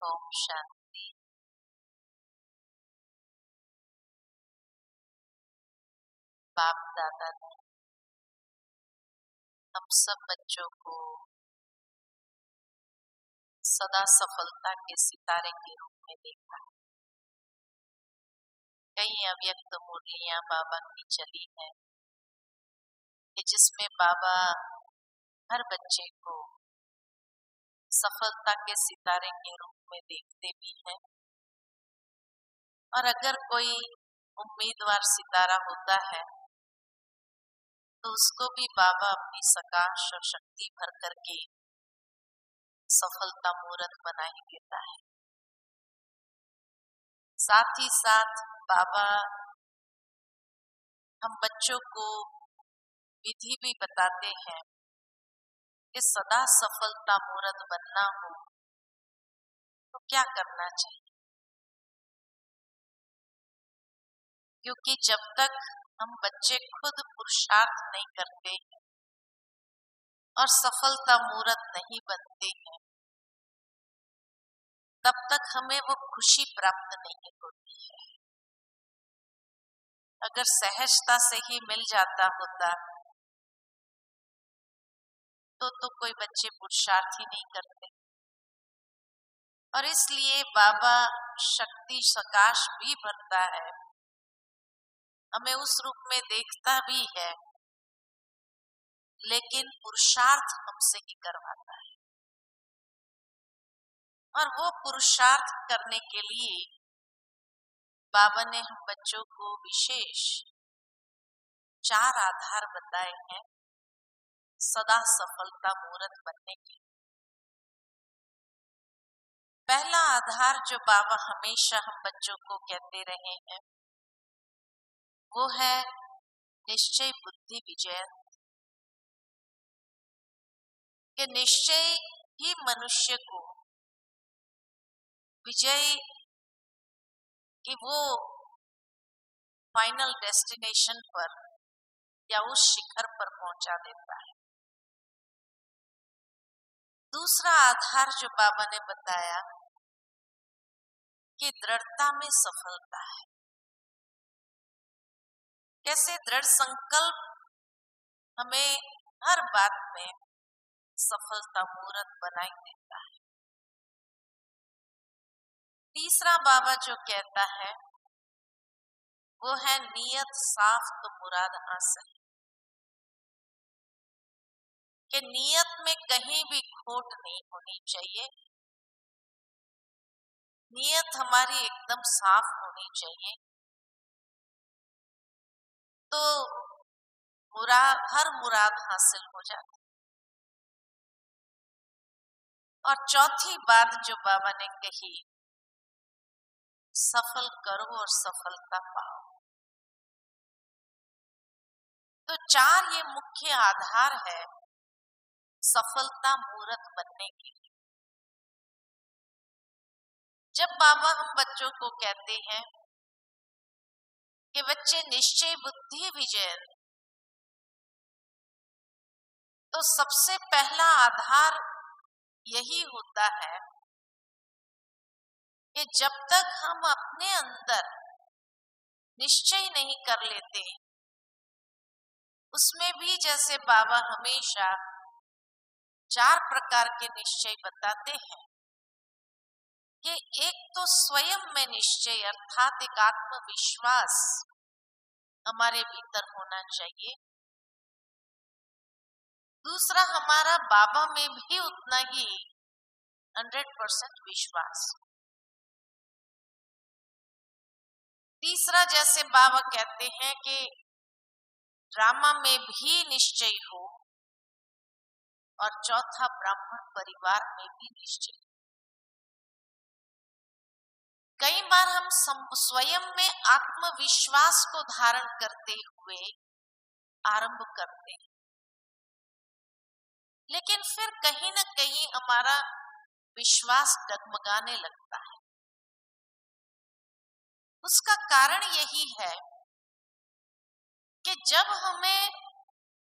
ओम शांति। बाप दादा ने हम सब बच्चों को सदा सफलता के सितारे के रूप में देखा है। कई अव्यक्त मुरलियां बाबा की चली है कि जिसमें बाबा हर बच्चे को सफलता के सितारे के रूप में देखते भी हैं, और अगर कोई उम्मीदवार सितारा होता है तो उसको भी बाबा अपनी सकाश और शक्ति भर करके सफलता मूर्त बना ही देता है। साथ ही साथ बाबा हम बच्चों को विधि भी बताते हैं कि सदा सफलता मूर्त बनना हो तो क्या करना चाहिए, क्योंकि जब तक हम बच्चे खुद पुरुषार्थ नहीं करते हैं और सफलता मूर्त नहीं बनते हैं, तब तक हमें वो खुशी प्राप्त नहीं होती है। अगर सहजता से ही मिल जाता होता तो कोई बच्चे पुरुषार्थ ही नहीं करते। और इसलिए बाबा शक्ति सकाश भी भरता है, हमें उस रूप में देखता भी है, लेकिन पुरुषार्थ हमसे ही करवाता है। और वो पुरुषार्थ करने के लिए बाबा ने हम बच्चों को विशेष 4 आधार बताए हैं सदा सफलता मूर्त बनने के। पहला आधार जो बाबा हमेशा हम बच्चों को कहते रहे हैं वो है निश्चय बुद्धि विजय। कि निश्चय ही मनुष्य को विजय कि वो फाइनल डेस्टिनेशन पर या उस शिखर पर पहुंचा देता है। दूसरा आधार जो बाबा ने बताया कि दृढ़ता में सफलता है। कैसे दृढ़ संकल्प हमें हर बात में सफलता मूर्त बनाई देता है। तीसरा बाबा जो कहता है वो है नियत साफ तो मुराद हासिल। कि नियत में कहीं भी खोट नहीं होनी चाहिए, नियत हमारी एकदम साफ होनी चाहिए, तो हर मुराद हासिल हो जाती। और चौथी बात जो बाबा ने कही, सफल करो और सफलता पाओ। तो 4 ये मुख्य आधार है सफलता मूर्त बनने के लिए। जब बाबा हम बच्चों को कहते हैं कि बच्चे निश्चय बुद्धि विजय, तो सबसे पहला आधार यही होता है कि जब तक हम अपने अंदर निश्चय नहीं कर लेते, उसमें भी जैसे बाबा हमेशा 4 प्रकार के निश्चय बताते हैं कि एक तो स्वयं में निश्चय अर्थात एक आत्मविश्वास हमारे भीतर होना चाहिए। दूसरा, हमारा बाबा में भी उतना ही 100% विश्वास। तीसरा, जैसे बाबा कहते हैं कि ड्रामा में भी निश्चय हो। और चौथा, ब्राह्मण परिवार में भी निश्चय। कई बार हम स्वयं में आत्मविश्वास को धारण करते हुए आरंभ करते हैं, लेकिन फिर कहीं न कहीं हमारा विश्वास डगमगाने लगता है। उसका कारण यही है कि जब हमें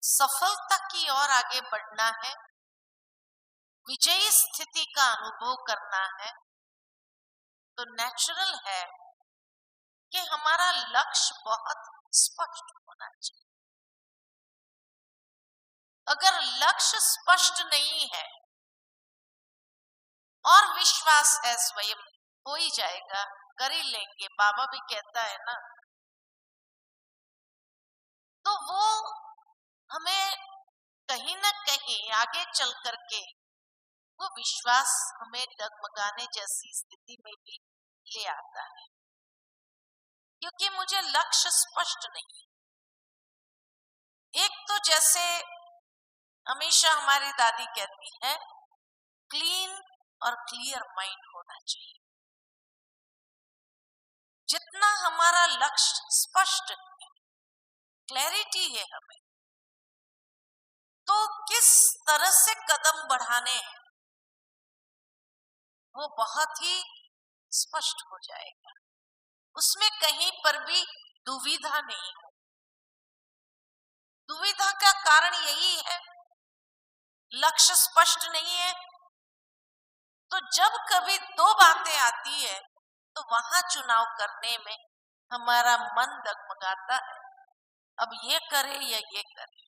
सफलता की ओर आगे बढ़ना है, विजयी स्थिति का अनुभव करना है, तो नेचुरल है कि हमारा लक्ष्य बहुत स्पष्ट होना चाहिए। अगर लक्ष्य स्पष्ट नहीं है और विश्वास है स्वयं हो ही जाएगा, कर ही लेंगे, बाबा भी कहता है ना, तो वो हमें कहीं ना कहीं आगे चल करके वो विश्वास हमें डगमगाने जैसी स्थिति में भी ले आता है, क्योंकि मुझे लक्ष्य स्पष्ट नहीं। एक तो जैसे हमेशा हमारी दादी कहती है, क्लीन और क्लियर माइंड होना चाहिए। जितना हमारा लक्ष्य स्पष्ट है, क्लैरिटी है हमें, तो किस तरह से कदम बढ़ाने हैं वो बहुत ही स्पष्ट हो जाएगा। उसमें कहीं पर भी दुविधा नहीं हो। दुविधा का कारण यही है, लक्ष्य स्पष्ट नहीं है, तो जब कभी दो बातें आती है तो वहां चुनाव करने में हमारा मन डगमगाता है, अब ये करे या ये करे।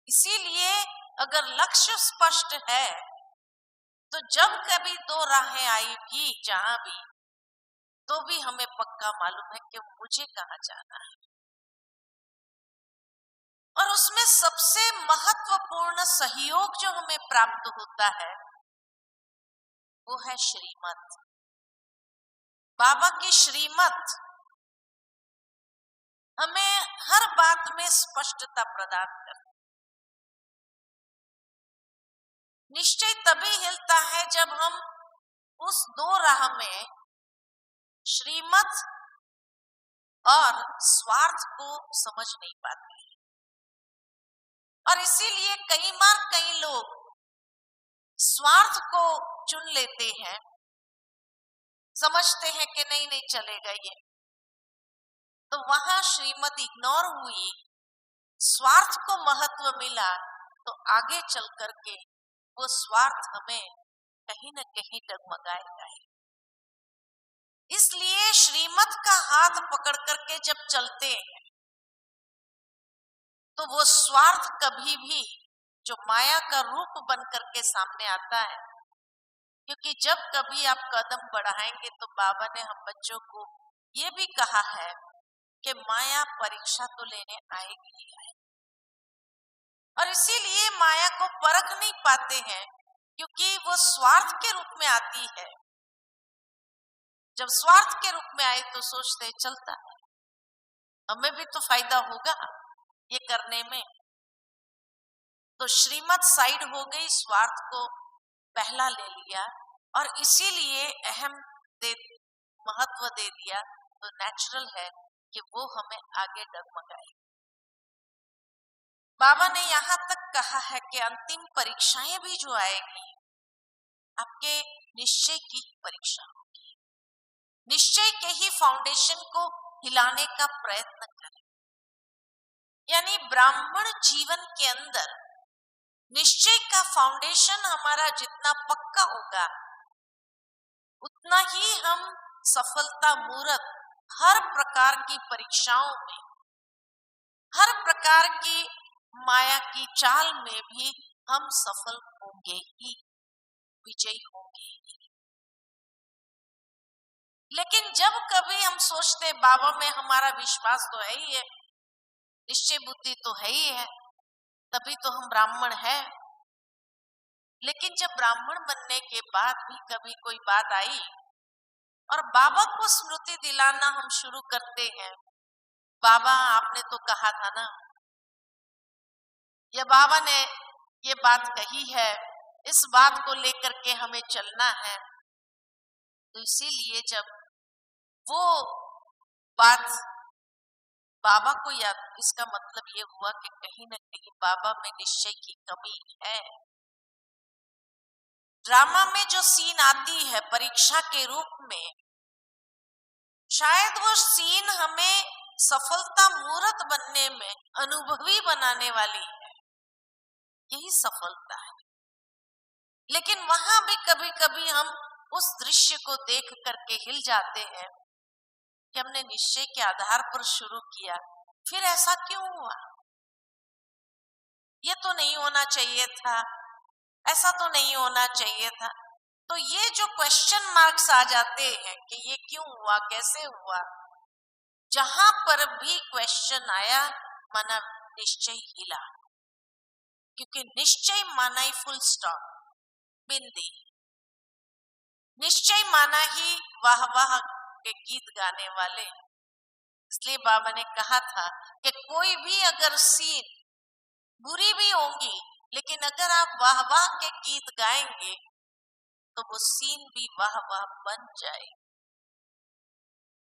इसीलिए अगर लक्ष्य स्पष्ट है तो जब कभी दो राहें आई भी जहां भी, तो भी हमें पक्का मालूम है कि मुझे कहां जाना है। और उसमें सबसे महत्वपूर्ण सहयोग जो हमें प्राप्त होता है वो है श्रीमत। बाबा की श्रीमत हमें हर बात में स्पष्टता प्रदान करती। निश्चय तभी हिलता है जब हम उस दो राह में श्रीमत और स्वार्थ को समझ नहीं पाते। और इसीलिए कई बार कई लोग स्वार्थ को चुन लेते हैं, समझते हैं कि नहीं नहीं चलेगा ये, तो वहां श्रीमत इग्नोर हुई, स्वार्थ को महत्व मिला, तो आगे चल करके वो स्वार्थ हमें कहीं न कहीं डगमगाएगा। इसलिए श्रीमत का हाथ पकड़ करके जब चलते हैं तो वो स्वार्थ कभी भी जो माया का रूप बन करके सामने आता है, क्योंकि जब कभी आप कदम बढ़ाएंगे तो बाबा ने हम बच्चों को ये भी कहा है कि माया परीक्षा तो लेने आएगी ही आएगी। और इसीलिए माया को परख नहीं पाते हैं, क्योंकि वो स्वार्थ के रूप में आती है। जब स्वार्थ के रूप में आए तो सोचते चलता है, हमें भी तो फायदा होगा ये करने में, तो श्रीमत साइड हो गई, स्वार्थ को पहला ले लिया और इसीलिए महत्व दे दिया, तो नेचुरल है कि वो हमें आगे डगमगाए। बाबा ने यहाँ तक कहा है कि अंतिम परीक्षाएं भी जो आएगी आपके निश्चय की परीक्षा होगी। निश्चय के ही फाउंडेशन को हिलाने का प्रयत्न करें। यानी ब्राह्मण जीवन के अंदर निश्चय का फाउंडेशन हमारा जितना पक्का होगा, उतना ही हम सफलता मूर्त हर प्रकार की परीक्षाओं में, हर प्रकार की माया की चाल में भी हम सफल होंगे ही, विजयी होंगे ही। लेकिन जब कभी हम सोचते बाबा में हमारा विश्वास तो है ही है, निश्चय बुद्धि तो है ही है, तभी तो हम ब्राह्मण हैं, लेकिन जब ब्राह्मण बनने के बाद भी कभी कोई बात आई और बाबा को स्मृति दिलाना हम शुरू करते हैं, बाबा आपने तो कहा था ना, या बाबा ने ये बात कही है, इस बात को लेकर के हमें चलना है। तो इसीलिए जब वो बात बाबा को याद, इसका मतलब ये हुआ कि कहीं न कहीं बाबा में निश्चय की कमी है। ड्रामा में जो सीन आती है परीक्षा के रूप में, शायद वो सीन हमें सफलता मूर्त बनने में अनुभवी बनाने वाली है, यही सफलता है। लेकिन वहां भी कभी कभी हम उस दृश्य को देख करके हिल जाते हैं कि हमने निश्चय के आधार पर शुरू किया, फिर ऐसा क्यों हुआ, ये तो नहीं होना चाहिए था, ऐसा तो नहीं होना चाहिए था। तो ये जो क्वेश्चन मार्क्स आ जाते हैं कि ये क्यों हुआ, कैसे हुआ, जहां पर भी क्वेश्चन आया माना निश्चय हिला, क्योंकि निश्चय माना ही फुल स्टॉप, बिंदी। निश्चय माना ही वाह वाह के गीत गाने वाले। इसलिए बाबा ने कहा था कि कोई भी अगर सीन बुरी भी होंगी, लेकिन अगर आप वाह वाह के गीत गाएंगे तो वो सीन भी वाह वाह बन जाए,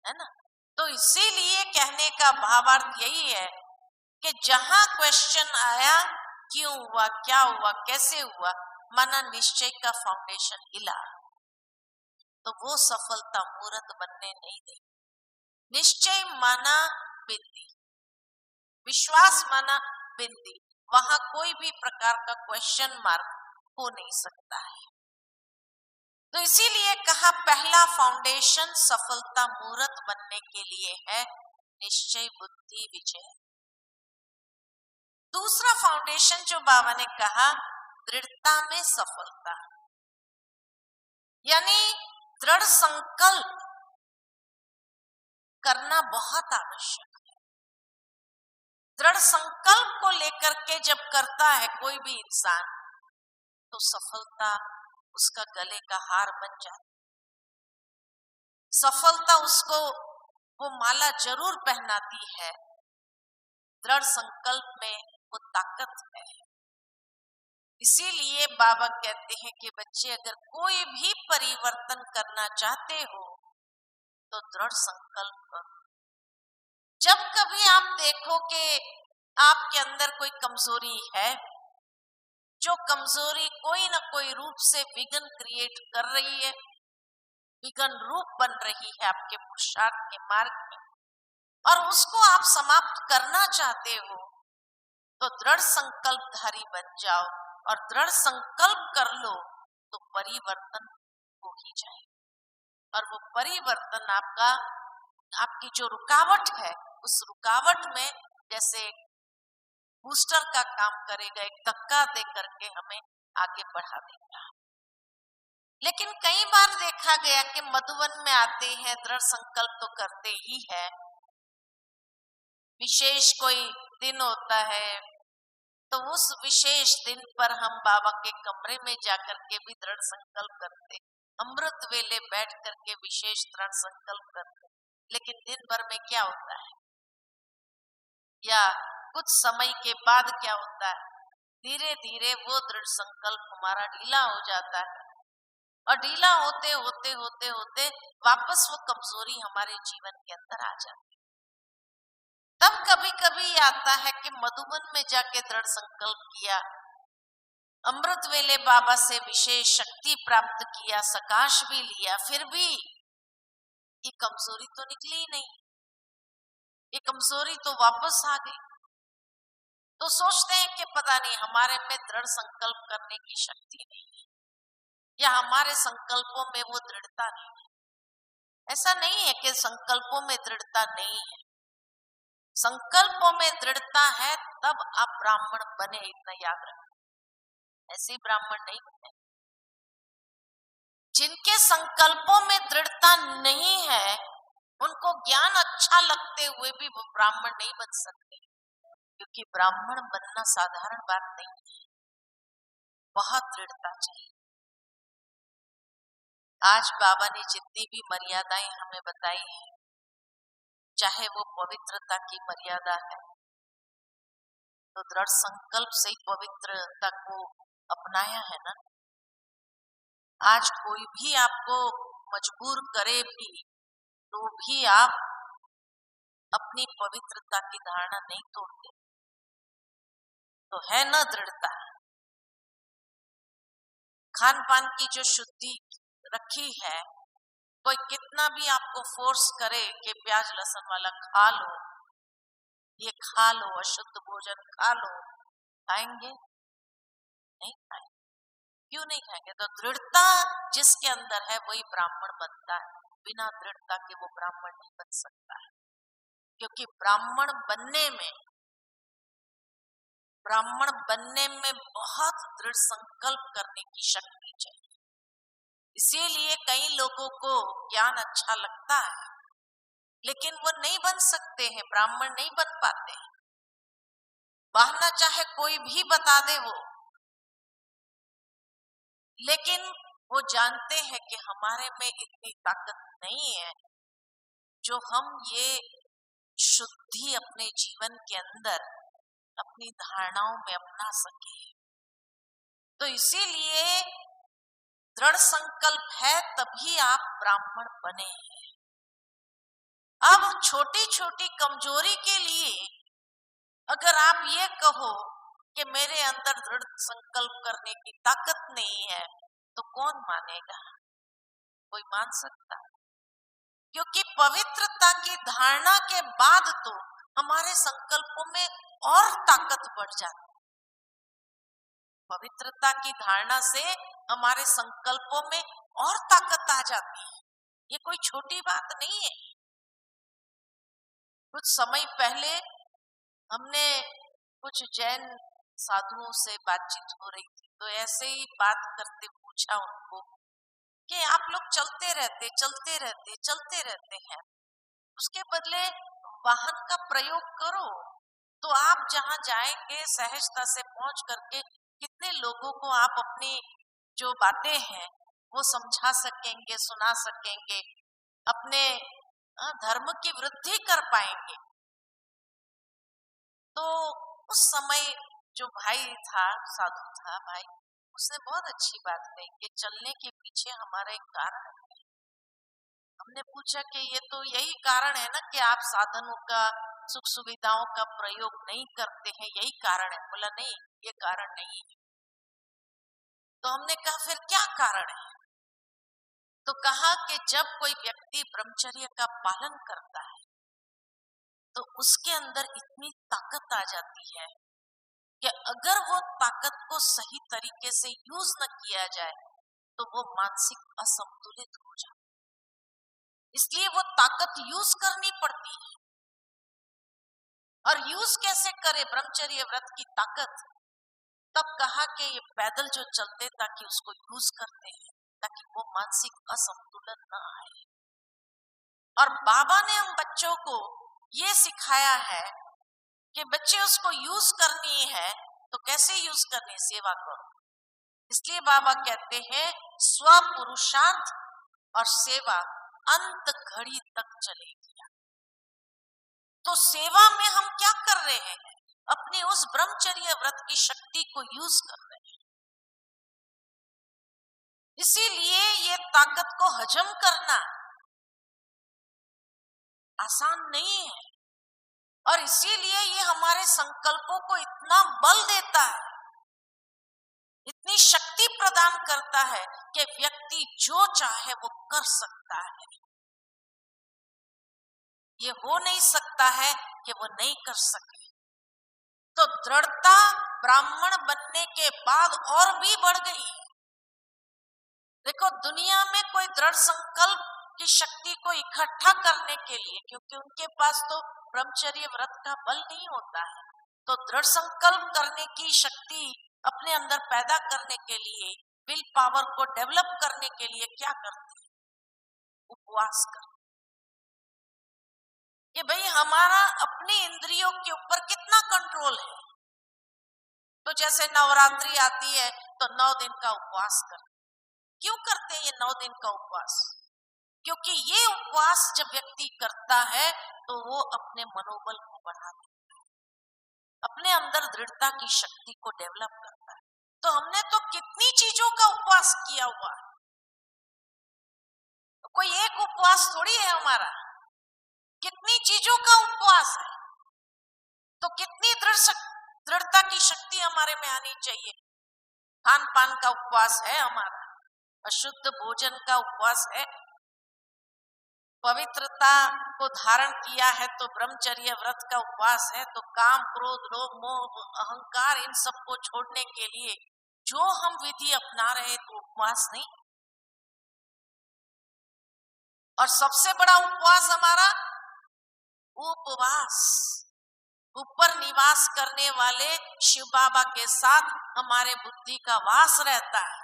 है ना। तो इसीलिए कहने का भावार्थ यही है कि जहां क्वेश्चन आया क्यों हुआ, क्या हुआ, कैसे हुआ, माना निश्चय का फाउंडेशन हिला, तो वो सफलता मूर्त बनने नहीं देगी। निश्चय माना बिंदी, विश्वास माना बिंदी, वहां कोई भी प्रकार का क्वेश्चन मार्क हो नहीं सकता है। तो इसीलिए कहा पहला फाउंडेशन सफलता मूर्त बनने के लिए है निश्चय बुद्धि विजय। दूसरा फाउंडेशन जो बाबा ने कहा दृढ़ता में सफलता, यानी दृढ़ संकल्प करना बहुत आवश्यक है। दृढ़ संकल्प को लेकर के जब करता है कोई भी इंसान तो सफलता उसका गले का हार बन जाती, सफलता उसको वो माला जरूर पहनाती है। दृढ़ संकल्प में वो ताकत है। इसीलिए बाबा कहते हैं कि बच्चे अगर कोई भी परिवर्तन करना चाहते हो तो दृढ़ संकल्प करो। जब कभी आप देखो कि आपके अंदर कोई कमजोरी है, जो कमजोरी कोई ना कोई रूप से विघ्न क्रिएट कर रही है, विघ्न रूप बन रही है आपके पुरुषार्थ के मार्ग में, और उसको आप समाप्त करना चाहते हो तो दृढ़ संकल्पधारी बन जाओ और दृढ़ संकल्प कर लो तो परिवर्तन हो ही जाए। और वो परिवर्तन आपकी जो रुकावट है, उस रुकावट में जैसे बूस्टर का काम करेगा, एक धक्का दे करके हमें आगे बढ़ा देगा। लेकिन कई बार देखा गया कि मधुबन में आते हैं, दृढ़ संकल्प तो करते ही है, विशेष कोई दिन होता है तो उस विशेष दिन पर हम बाबा के कमरे में जाकर के भी दृढ़ संकल्प करते, अमृत वेले बैठ करके विशेष दृढ़ संकल्प करते, लेकिन दिन भर में क्या होता है या कुछ समय के बाद क्या होता है, धीरे धीरे वो दृढ़ संकल्प हमारा ढीला हो जाता है और ढीला होते होते होते होते वापस वो कमजोरी हमारे जीवन के अंदर आ जाती है। तब कभी कभी आता है कि मधुबन में जाके दृढ़ संकल्प किया, अमृत वेले बाबा से विशेष शक्ति प्राप्त किया, सकाश भी लिया, फिर भी ये कमजोरी तो निकली ही नहीं, ये कमजोरी तो वापस आ गई। तो सोचते हैं कि पता नहीं हमारे में दृढ़ संकल्प करने की शक्ति नहीं है या हमारे संकल्पों में वो दृढ़ता नहीं है। ऐसा नहीं है कि संकल्पों में दृढ़ता नहीं है, संकल्पों में दृढ़ता है तब आप ब्राह्मण बने, इतना याद रखें, ऐसे ब्राह्मण नहीं बने। जिनके संकल्पों में दृढ़ता नहीं है उनको ज्ञान अच्छा लगते हुए भी वो ब्राह्मण नहीं बन सकते, क्योंकि ब्राह्मण बनना साधारण बात नहीं है, बहुत दृढ़ता चाहिए। आज बाबा ने जितनी भी मर्यादाएं हमें बताई हैं, चाहे वो पवित्रता की मर्यादा है तो दृढ़ संकल्प से ही पवित्रता को अपनाया है ना। आज कोई भी आपको मजबूर करे भी तो भी आप अपनी पवित्रता की धारणा नहीं तोड़ते, तो है ना दृढ़ता। खान पान की जो शुद्धि रखी है, कोई कितना भी आपको फोर्स करे कि प्याज लहसुन वाला खा लो, ये खा लो, अशुद्ध भोजन खा लो, खाएंगे नहीं खाएंगे। क्यों नहीं खाएंगे? तो दृढ़ता जिसके अंदर है वही ब्राह्मण बनता है, बिना दृढ़ता के वो ब्राह्मण नहीं बन सकता है। क्योंकि ब्राह्मण बनने में बहुत दृढ़ संकल्प करने की शक्ति चाहिए। इसीलिए कई लोगों को ज्ञान अच्छा लगता है लेकिन वो नहीं बन सकते हैं, ब्राह्मण नहीं बन पाते। बहाना चाहे कोई भी बता दे वो, लेकिन वो जानते हैं कि हमारे में इतनी ताकत नहीं है जो हम ये शुद्धि अपने जीवन के अंदर अपनी धारणाओं में अपना सके। तो इसीलिए दृढ़ संकल्प है तभी आप ब्राह्मण बने हैं। अब छोटी छोटी कमजोरी के लिए अगर आप ये कहो कि मेरे अंदर दृढ़ संकल्प करने की ताकत नहीं है तो कौन मानेगा? कोई मान सकता? क्योंकि पवित्रता की धारणा के बाद तो हमारे संकल्पों में और ताकत बढ़ जाती है। पवित्रता की धारणा से हमारे संकल्पों में और ताकत आ जाती है। ये कोई छोटी बात नहीं है। कुछ समय पहले हमने कुछ जैन साधुओं से बातचीत हो रही थी, तो ऐसे ही बात करते पूछा उनको कि आप लोग चलते रहते हैं, उसके बदले वाहन का प्रयोग करो तो आप जहां जाएंगे सहजता से पहुंच करके कितने लोगों को आप अपनी जो बातें हैं वो समझा सकेंगे, सुना सकेंगे, अपने धर्म की वृद्धि कर पाएंगे। तो उस समय जो भाई था, साधु था भाई, उसने बहुत अच्छी बात कही कि चलने के पीछे हमारा एक कारण है। हमने पूछा कि ये तो यही कारण है ना कि आप साधनों का, सुख सुविधाओं का प्रयोग नहीं करते हैं, यही कारण है? बोला नहीं, ये कारण नहीं है। तो हमने कहा फिर क्या कारण है? तो कहा कि जब कोई व्यक्ति ब्रह्मचर्य का पालन करता है तो उसके अंदर इतनी ताकत आ जाती है कि अगर वो ताकत को सही तरीके से यूज न किया जाए तो वो मानसिक असंतुलित हो जाए। इसलिए वो ताकत यूज करनी पड़ती है। और यूज कैसे करे ब्रह्मचर्य व्रत की ताकत? तब कहा कि ये पैदल जो चलते ताकि उसको यूज करते हैं ताकि वो मानसिक असंतुलन न आए। और बाबा ने हम बच्चों को ये सिखाया है कि बच्चे उसको यूज करनी है तो कैसे यूज करनी? सेवा करो। इसलिए बाबा कहते हैं स्व पुरुषार्थ और सेवा अंत घड़ी तक चलेगी। तो सेवा में हम क्या कर रहे हैं? अपनी उस ब्रह्मचर्य व्रत की शक्ति को यूज कर रहे हैं। इसीलिए ये ताकत को हजम करना आसान नहीं है और इसीलिए ये हमारे संकल्पों को इतना बल देता है, इतनी शक्ति प्रदान करता है कि व्यक्ति जो चाहे वो कर सकता है। ये हो नहीं सकता है कि वो नहीं कर सके। तो दृढ़ता ब्राह्मण बनने के बाद और भी बढ़ गई। देखो दुनिया में कोई दृढ़ संकल्प की शक्ति को इकट्ठा करने के लिए, क्योंकि उनके पास तो ब्रह्मचर्य व्रत का बल नहीं होता है, तो दृढ़ संकल्प करने की शक्ति अपने अंदर पैदा करने के लिए, विल पावर को डेवलप करने के लिए क्या करते हैं? उपवास करते। कि भाई हमारा अपनी इंद्रियों के ऊपर कितना कंट्रोल है। तो जैसे नवरात्रि आती है तो 9 दिन का उपवास करते। क्यों करते हैं ये 9 दिन का उपवास? क्योंकि ये उपवास जब व्यक्ति करता है तो वो अपने मनोबल को बढ़ाता है, अपने अंदर दृढ़ता की शक्ति को डेवलप करता है। तो हमने तो कितनी चीजों का उपवास किया हुआ है, तो कोई एक उपवास थोड़ी है हमारा, कितनी चीजों का उपवास है। तो कितनी दृढ़ता की शक्ति हमारे में आनी चाहिए। खान पान का उपवास है हमारा, अशुद्ध भोजन का उपवास है, पवित्रता को धारण किया है तो ब्रह्मचर्य व्रत का उपवास है। तो काम, क्रोध, लोभ, मोह, अहंकार इन सबको छोड़ने के लिए जो हम विधि अपना रहे तो उपवास नहीं। और सबसे बड़ा उपवास हमारा उपवास, ऊपर निवास करने वाले शिव बाबा के साथ हमारे बुद्धि का वास रहता है,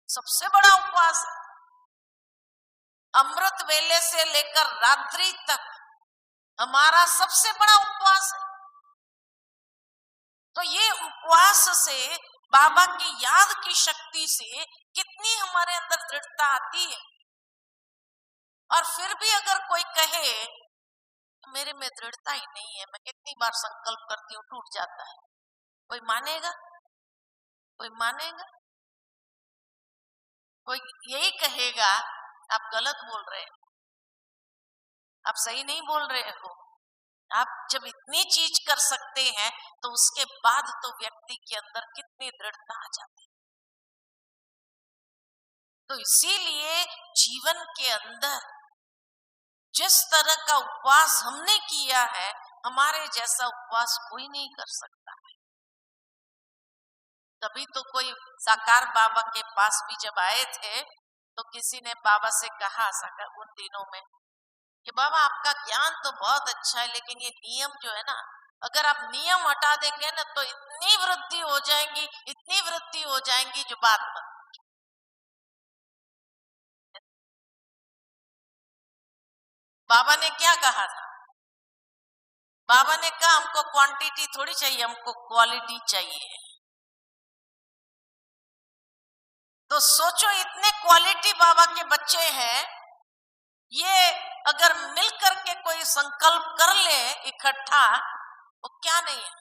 सबसे बड़ा उपवास। अमृत वेले से लेकर रात्रि तक हमारा सबसे बड़ा उपवास है। तो ये उपवास से, बाबा की याद की शक्ति से कितनी हमारे अंदर दृढ़ता आती है। और फिर भी अगर कोई कहे मेरे में दृढ़ता ही नहीं है, मैं कितनी बार संकल्प करती हूँ टूट जाता है, कोई मानेगा? कोई मानेगा? कोई यही कहेगा आप गलत बोल रहे हो, आप सही नहीं बोल रहे हो। आप जब इतनी चीज कर सकते हैं तो उसके बाद तो व्यक्ति के अंदर कितनी दृढ़ता आ जाती है। तो इसीलिए जीवन के अंदर जिस तरह का उपवास हमने किया है, हमारे जैसा उपवास कोई नहीं कर सकता है। तभी तो कोई साकार बाबा के पास भी जब आए थे तो किसी ने बाबा से कहा, साकार उन दिनों में, कि बाबा आपका ज्ञान तो बहुत अच्छा है, लेकिन ये नियम जो है ना, अगर आप नियम हटा देंगे ना तो इतनी वृद्धि हो जाएंगी, इतनी वृद्धि हो जाएंगी जो बात पर। बाबा ने क्या कहा था? बाबा ने कहा हमको क्वांटिटी थोड़ी चाहिए, हमको क्वालिटी चाहिए। तो सोचो इतने क्वालिटी बाबा के बच्चे हैं, ये अगर मिल करके कोई संकल्प कर ले इकट्ठा, तो क्या नहीं है,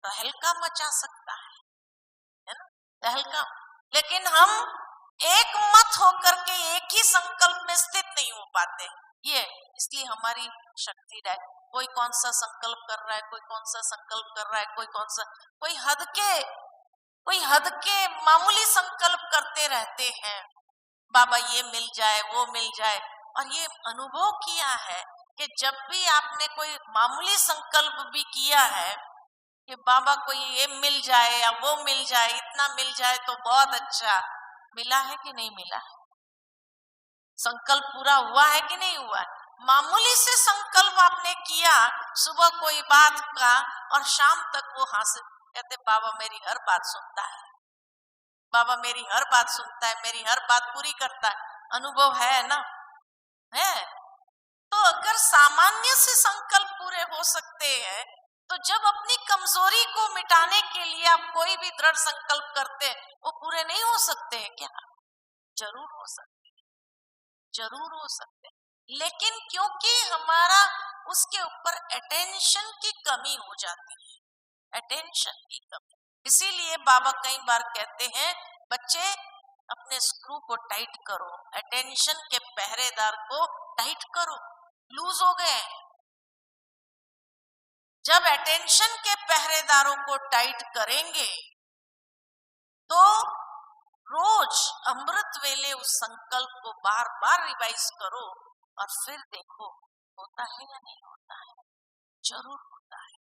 तहलका मचा सकता है ना, तहलका। लेकिन हम एक मत होकर के एक ही संकल्प में स्थित नहीं हो पाते, ये इसलिए हमारी शक्ति है। कोई कौन सा संकल्प कर रहा है, कोई कौन सा संकल्प कर रहा है, कोई कौन सा, कोई हद के मामूली संकल्प करते रहते हैं, बाबा ये मिल जाए वो मिल जाए। और ये अनुभव किया है कि जब भी आपने कोई मामूली संकल्प भी किया है कि बाबा को ये मिल जाए या वो मिल जाए, इतना मिल जाए तो बहुत अच्छा, मिला है कि नहीं मिला है? संकल्प पूरा हुआ है कि नहीं हुआ है? मामूली से संकल्प आपने किया सुबह कोई बात का, और शाम तक वो हासिल कहते बाबा मेरी हर बात सुनता है, बाबा मेरी हर बात सुनता है, मेरी हर बात पूरी करता है। अनुभव है ना, है? तो अगर सामान्य से संकल्प पूरे हो सकते हैं, तो जब अपनी कमजोरी को मिटाने के लिए आप कोई भी दृढ़ संकल्प करते हैं, वो पूरे नहीं हो सकते हैं क्या? जरूर हो सकते हैं, जरूर हो सकते हैं। लेकिन क्योंकि हमारा उसके ऊपर अटेंशन की कमी हो जाती है, अटेंशन की कमी, इसीलिए बाबा कई बार कहते हैं बच्चे अपने स्क्रू को टाइट करो, अटेंशन के पहरेदार को टाइट करो, लूज हो गए। जब अटेंशन के पहरेदारों को टाइट करेंगे तो रोज अमृत वेले उस संकल्प को बार बार रिवाइज करो, और फिर देखो होता है या नहीं होता है, जरूर होता है।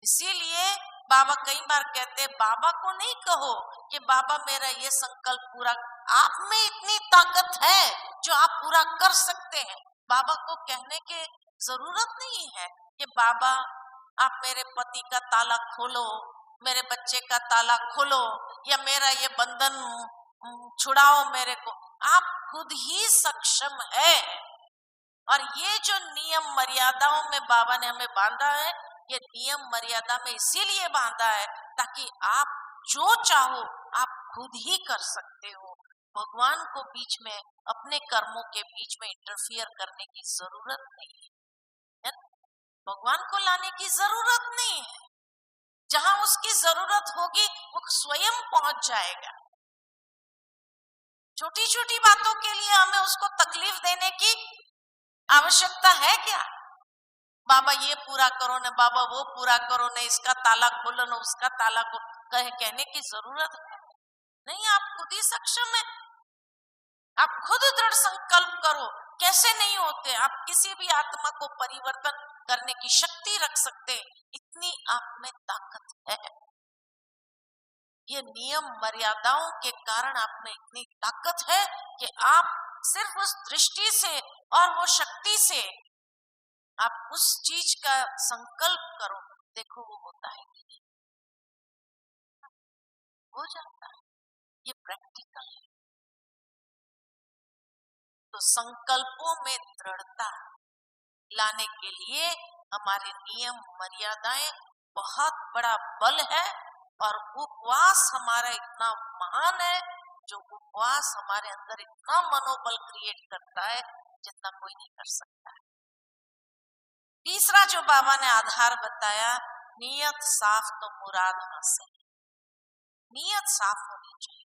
इसीलिए बाबा कई बार कहते, बाबा को नहीं कहो कि बाबा मेरा ये संकल्प पूरा, आप में इतनी ताकत है जो आप पूरा कर सकते हैं। बाबा को कहने की जरूरत नहीं है कि बाबा आप मेरे पति का ताला खोलो, मेरे बच्चे का ताला खोलो, या मेरा ये बंधन छुड़ाओ मेरे को। आप खुद ही सक्षम है। और ये जो नियम मर्यादाओं में बाबा ने हमें बांधा है, ये नियम मर्यादा में इसीलिए बांधा है ताकि आप जो चाहो आप खुद ही कर सकते हो। भगवान को बीच में, अपने कर्मों के बीच में इंटरफियर करने की जरूरत नहीं है, भगवान को लाने की जरूरत नहीं है। जहां उसकी जरूरत होगी वो स्वयं पहुंच जाएगा। छोटी छोटी बातों के लिए हमें उसको तकलीफ देने की आवश्यकता है क्या? बाबा ये पूरा करो ना, बाबा वो पूरा करो ना, इसका ताला खोलो ना, उसका ताला को कहने की जरूरत है नहीं। आप खुद ही सक्षम है, आप खुद दृढ़ संकल्प करो। कैसे नहीं होते? आप किसी भी आत्मा को परिवर्तन करने की शक्ति रख सकते, इतनी आप में ताकत है। ये नियम मर्यादाओं के कारण आप में इतनी ताकत है कि आप सिर्फ उस दृष्टि से और वो शक्ति से आप उस चीज का संकल्प करो, देखो वो होता है कि नहीं, हो जाता है। ये प्रैक्टिकल है। तो संकल्पों में दृढ़ता लाने के लिए हमारे नियम मर्यादाएं बहुत बड़ा बल है, और उपवास हमारा इतना महान है, जो उपवास हमारे अंदर इतना मनोबल क्रिएट करता है जितना कोई नहीं कर सकता है। तीसरा जो बाबा ने आधार बताया, नियत साफ तो मुराद हासिल। नियत साफ होनी चाहिए।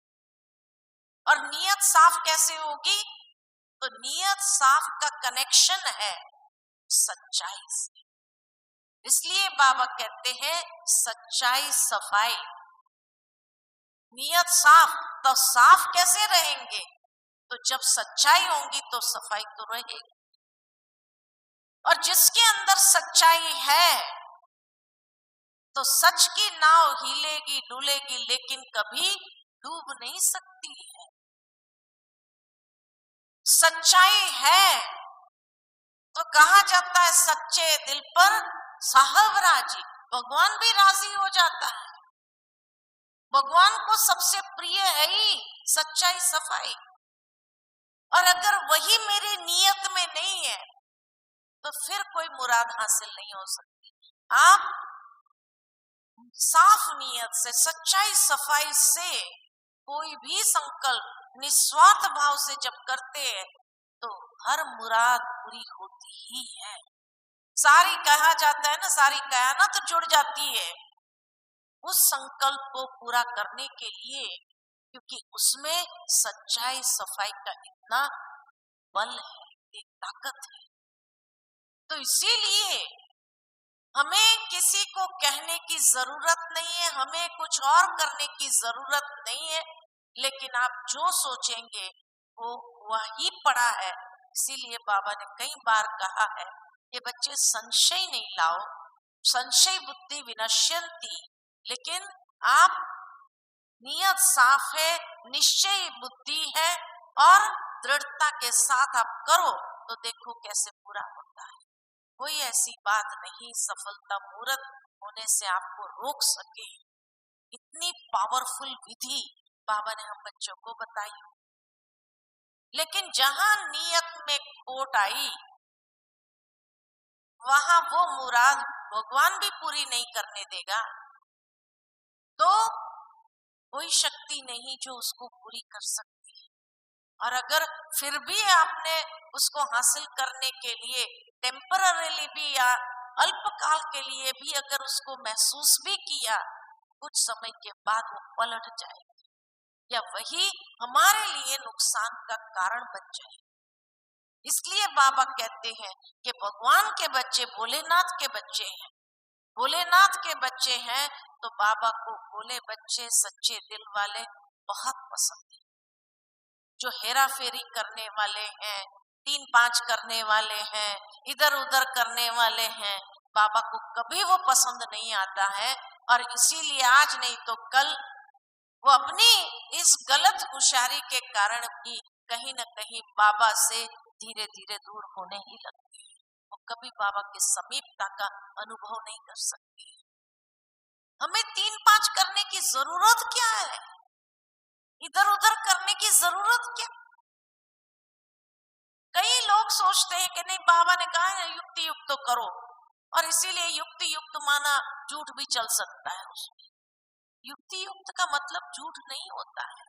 और नियत साफ कैसे होगी? तो नियत साफ का कनेक्शन है सच्चाई से। इसलिए बाबा कहते हैं सच्चाई सफाई। नियत साफ, तो साफ कैसे रहेंगे? तो जब सच्चाई होगी तो सफाई तो रहेगी। और जिसके अंदर सच्चाई है तो सच की नाव हिलेगी डुलेगी, लेकिन कभी डूब नहीं सकती है। सच्चाई है तो कहा जाता है सच्चे दिल पर साहब राजी। भगवान भी राजी हो जाता है। भगवान को सबसे प्रिय है ही सच्चाई सफाई। और अगर वही मेरी नियत में नहीं है तो फिर कोई मुराद हासिल नहीं हो सकती। आप साफ नियत से, सच्चाई सफाई से कोई भी संकल्प निस्वार्थ भाव से जब करते हैं तो हर मुराद पूरी होती ही है। सारी कहा जाता है ना, सारी कायनात जुड़ जाती है उस संकल्प को पूरा करने के लिए, क्योंकि उसमें सच्चाई सफाई का इतना बल है, एक ताकत है। तो इसीलिए हमें किसी को कहने की जरूरत नहीं है, हमें कुछ और करने की जरूरत नहीं है, लेकिन आप जो सोचेंगे वो वही पड़ा है। इसीलिए बाबा ने कई बार कहा है कि बच्चे संशय नहीं लाओ, संशय बुद्धि विनश्यन्ति। लेकिन आप नियत साफ है, निश्चय बुद्धि है और दृढ़ता के साथ आप करो तो देखो कैसे पूरा होता है। कोई ऐसी बात नहीं सफलता मूर्त होने से आपको रोक सके। इतनी पावरफुल विधि बाबा ने हम बच्चों को बताई। लेकिन जहां नियत में खोट आई वहां वो मुराद भगवान भी पूरी नहीं करने देगा, तो कोई शक्ति नहीं जो उसको पूरी कर सकती है। और अगर फिर भी आपने उसको हासिल करने के लिए टेम्पररीली भी या अल्पकाल के लिए भी अगर उसको महसूस भी किया, कुछ समय के बाद वो पलट जाएगी या वही हमारे लिए नुकसान का कारण बन जाए। इसलिए बाबा कहते हैं कि भगवान के बच्चे भोलेनाथ के बच्चे हैं। भोलेनाथ के बच्चे हैं तो बाबा को भोले बच्चे सच्चे दिल वाले बहुत पसंद है। जो हेरा फेरी करने वाले हैं, 3-5 करने वाले हैं, इधर उधर करने वाले हैं, बाबा को कभी वो पसंद नहीं आता है। और इसीलिए आज नहीं तो कल वो अपनी इस गलत होशियारी के कारण भी कहीं न कहीं बाबा से धीरे धीरे दूर होने ही लगते हैं। वो कभी बाबा की समीपता का अनुभव नहीं कर सकते। हमें 3-5 करने की जरूरत क्या है? इधर उधर करने की जरूरत क्या? कई लोग सोचते हैं कि नहीं, बाबा ने कहा है युक्ति युक्त तो करो, और इसीलिए युक्ति युक्त माना झूठ भी चल सकता है उसमें। युक्ति युक्त का मतलब झूठ नहीं होता है,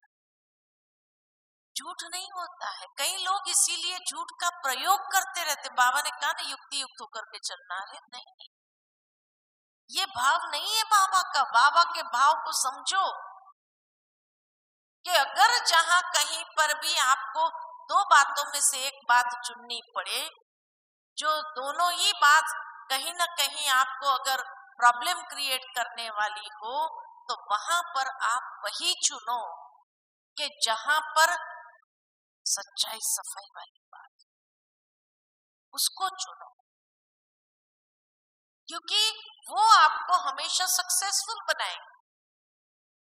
झूठ नहीं होता है। कई लोग इसीलिए झूठ का प्रयोग करते रहते। बाबा ने कहा ना युक्ति युक्त होकर के चलना है, नहीं, ये भाव नहीं है बाबा का। बाबा के भाव को समझो कि अगर जहां कहीं पर भी आपको 2 बातों में से एक बात चुननी पड़े, जो दोनों ही बात कहीं ना कहीं आपको अगर प्रॉब्लम क्रिएट करने वाली हो, तो वहां पर आप वही चुनो कि जहां पर सच्चाई सफाई वाली बात, उसको चुनो, क्योंकि वो आपको हमेशा सक्सेसफुल बनाएंगे।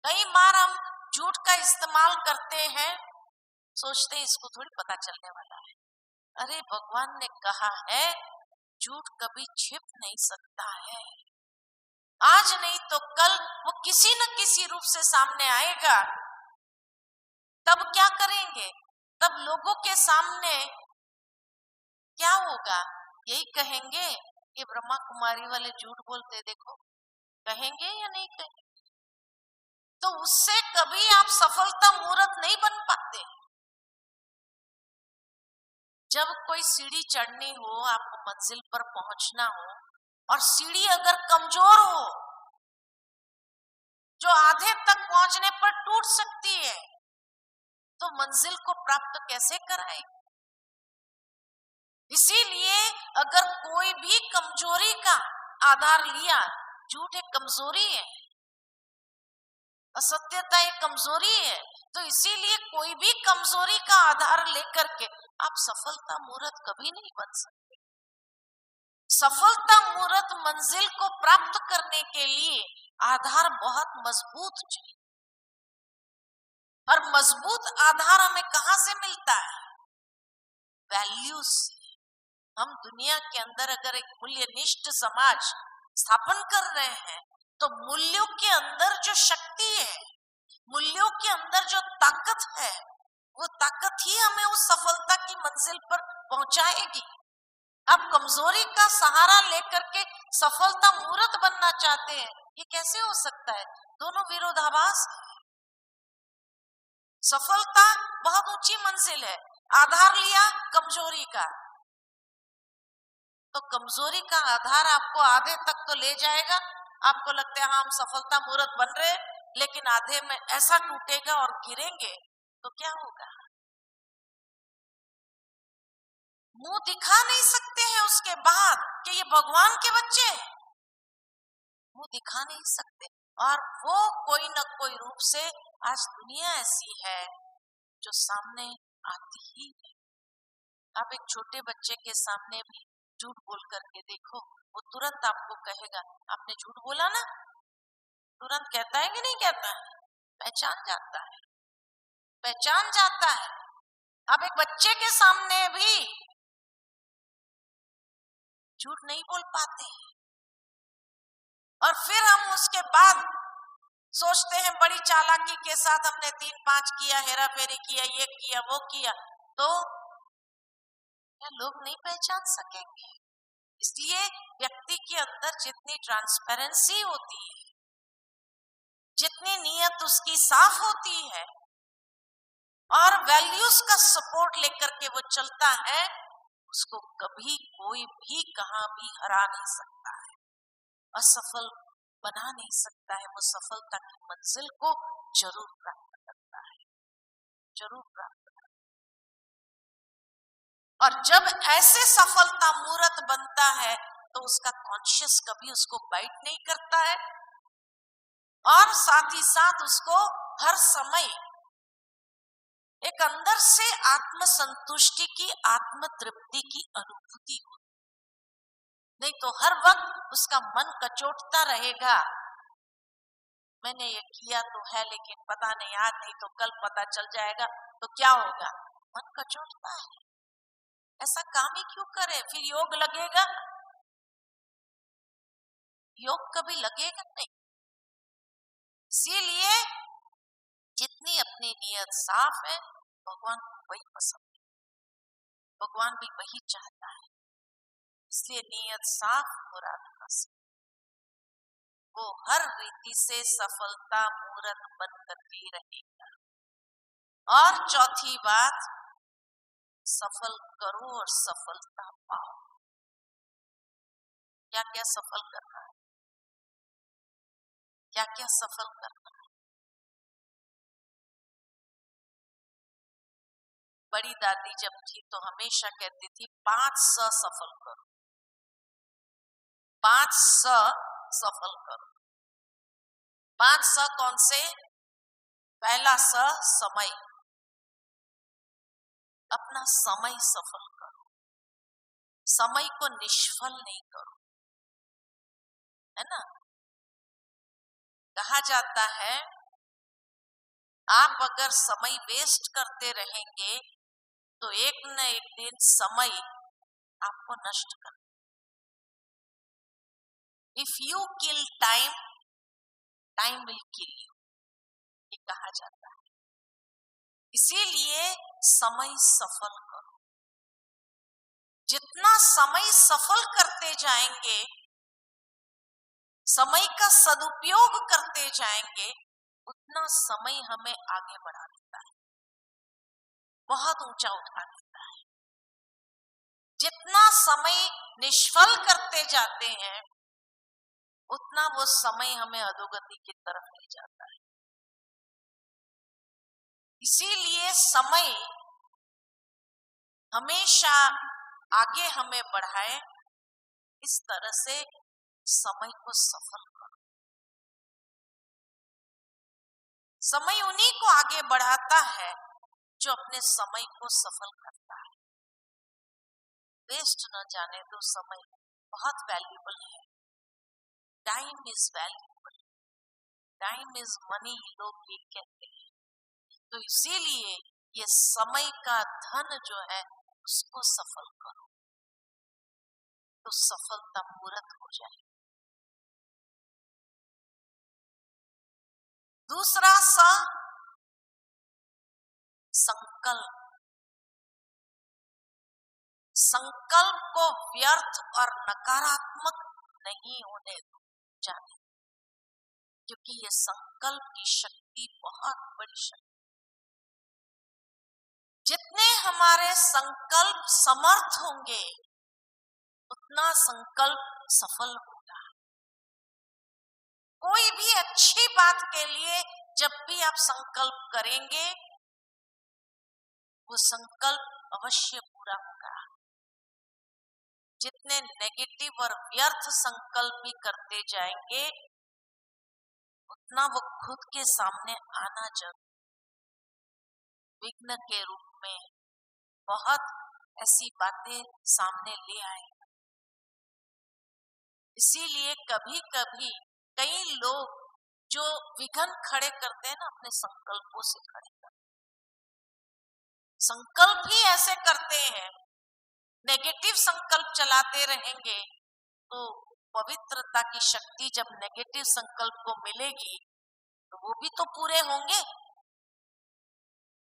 कई बार हम झूठ का इस्तेमाल करते हैं, सोचते हैं इसको थोड़ी पता चलने वाला है। अरे भगवान ने कहा है झूठ कभी छिप नहीं सकता है, आज नहीं तो कल वो किसी न किसी रूप से सामने आएगा। तब क्या करेंगे? तब लोगों के सामने क्या होगा? यही कहेंगे कि ब्रह्मा कुमारी वाले झूठ बोलते, देखो। कहेंगे या नहीं कहेंगे? तो उससे कभी आप सफलता मूर्त नहीं बन पाते। जब कोई सीढ़ी चढ़नी हो, आपको मंजिल पर पहुंचना हो, और सीढ़ी अगर कमजोर हो, जो आधे तक पहुंचने पर टूट सकती है, तो मंजिल को प्राप्त कैसे कराए? इसीलिए अगर कोई भी कमजोरी का आधार लिया, झूठ एक कमजोरी है, असत्यता एक कमजोरी है, तो इसीलिए कोई भी कमजोरी का आधार लेकर के आप सफलता मूर्त कभी नहीं बन सकते। सफलता मूर्त मंजिल को प्राप्त करने के लिए आधार बहुत मजबूत चाहिए, और मजबूत आधार हमें कहां से मिलता है? वैल्यूज से। हम दुनिया के अंदर अगर एक मूल्यनिष्ठ समाज स्थापन कर रहे हैं, तो मूल्यों के अंदर जो शक्ति है, मूल्यों के अंदर जो ताकत है, वो ताकत ही हमें उस सफलता की मंजिल पर पहुंचाएगी। आप कमजोरी का सहारा लेकर के सफलता मूर्त बनना चाहते हैं, ये कैसे हो सकता है? दोनों विरोधाभास है। सफलता बहुत ऊंची मंजिल है, आधार लिया कमजोरी का, तो कमजोरी का आधार आपको आधे तक तो ले जाएगा। आपको लगता है हाँ हम सफलता मूर्त बन रहे, लेकिन आधे में ऐसा टूटेगा और गिरेंगे तो क्या होगा? मुंह दिखा नहीं सकते हैं उसके बाद कि ये भगवान के बच्चे हैं, मुंह दिखा नहीं सकते। और वो कोई न कोई रूप से आज दुनिया ऐसी है जो सामने आती ही है। आप एक छोटे बच्चे के सामने भी झूठ बोल करके देखो, वो तुरंत आपको कहेगा आपने झूठ बोला ना, तुरंत कहता है कि नहीं कहता है? पहचान जाता है, पहचान जाता है। आप एक बच्चे के सामने भी झूठ नहीं बोल पाते, और फिर हम उसके बाद सोचते हैं बड़ी चालाकी के साथ हमने 3-5 किया, हेरा फेरी किया, ये किया वो किया, तो लोग नहीं पहचान सकेंगे। इसलिए व्यक्ति के अंदर जितनी ट्रांसपेरेंसी होती है, जितनी नीयत उसकी साफ होती है, और वैल्यूज का सपोर्ट लेकर के वो चलता है, उसको कभी कोई भी कहां भी हरा नहीं सकता है, असफल बना नहीं सकता है। वो सफलता की मंजिल को जरूर प्राप्त करता है, जरूर प्राप्त करता है। और जब ऐसे सफलता मूर्त बनता है, तो उसका कॉन्शियस कभी उसको बाइट नहीं करता है, और साथ ही साथ उसको हर समय एक अंदर से आत्म संतुष्टि की, आत्म तृप्ति की अनुभूति हो। नहीं तो हर वक्त उसका मन कचोटता रहेगा, मैंने ये किया तो है लेकिन पता नहीं आज नहीं तो कल पता चल जाएगा, तो क्या होगा? मन कचोटता है, ऐसा काम ही क्यों करे? फिर योग लगेगा? योग कभी लगेगा नहीं। इसीलिए जितनी अपनी नीयत साफ है, भगवान को वही पसंद है, भगवान भी वही चाहता है। इसलिए नीयत साफ, मुराद हासिल, वो हर रीति से सफलता मूर्त बनकर ही रहेगा। और चौथी बात, सफल करो और सफलता पाओ। क्या क्या सफल करना है, क्या क्या सफल करना है? बड़ी दादी जब थी तो हमेशा कहती थी 5 स सफल करो, 5 स सफल करो। 5 स कौन से? पहला स समय, अपना समय सफल करो, समय को निष्फल नहीं करो, है ना? कहा जाता है आप अगर समय वेस्ट करते रहेंगे तो एक न एक दिन समय आपको नष्ट कर। If you kill time, time will kill you, ये कहा जाता है। इसीलिए समय सफल करो। जितना समय सफल करते जाएंगे, समय का सदुपयोग करते जाएंगे, उतना समय हमें आगे बढ़ा देता है, बहुत ऊंचा उठा देता है। जितना समय निष्फल करते जाते हैं, उतना वो समय हमें अधोगति की तरफ ले जाता है। इसीलिए समय हमेशा आगे हमें बढ़ाए, इस तरह से समय को सफल करो। समय उन्हीं को आगे बढ़ाता है जो अपने समय को सफल करता है। वेस्ट न जाने दो, समय बहुत वैल्यूबल है। Time is valuable, time is money, लोग ये कहते हैं। तो इसीलिए ये समय का धन जो है उसको सफल करो, तो सफलता मूर्त हो जाए। दूसरा संकल्प। संकल्प को व्यर्थ और नकारात्मक नहीं होने जाने, क्योंकि ये संकल्प की शक्ति बहुत बड़ी शक्ति। जितने हमारे संकल्प समर्थ होंगे, उतना संकल्प सफल होगा। कोई भी अच्छी बात के लिए जब भी आप संकल्प करेंगे, वो संकल्प अवश्य पूरा होगा। जितने नेगेटिव और व्यर्थ संकल्प भी करते जाएंगे, उतना वो खुद के सामने आना जरूर, विघ्न के रूप में बहुत ऐसी बातें सामने ले आए। इसीलिए कभी कभी कई लोग जो विघ्न खड़े करते हैं ना, अपने संकल्पों से खड़े करते हैं। संकल्प ही ऐसे करते हैं, नेगेटिव संकल्प चलाते रहेंगे तो पवित्रता की शक्ति जब नेगेटिव संकल्प को मिलेगी तो वो भी तो पूरे होंगे,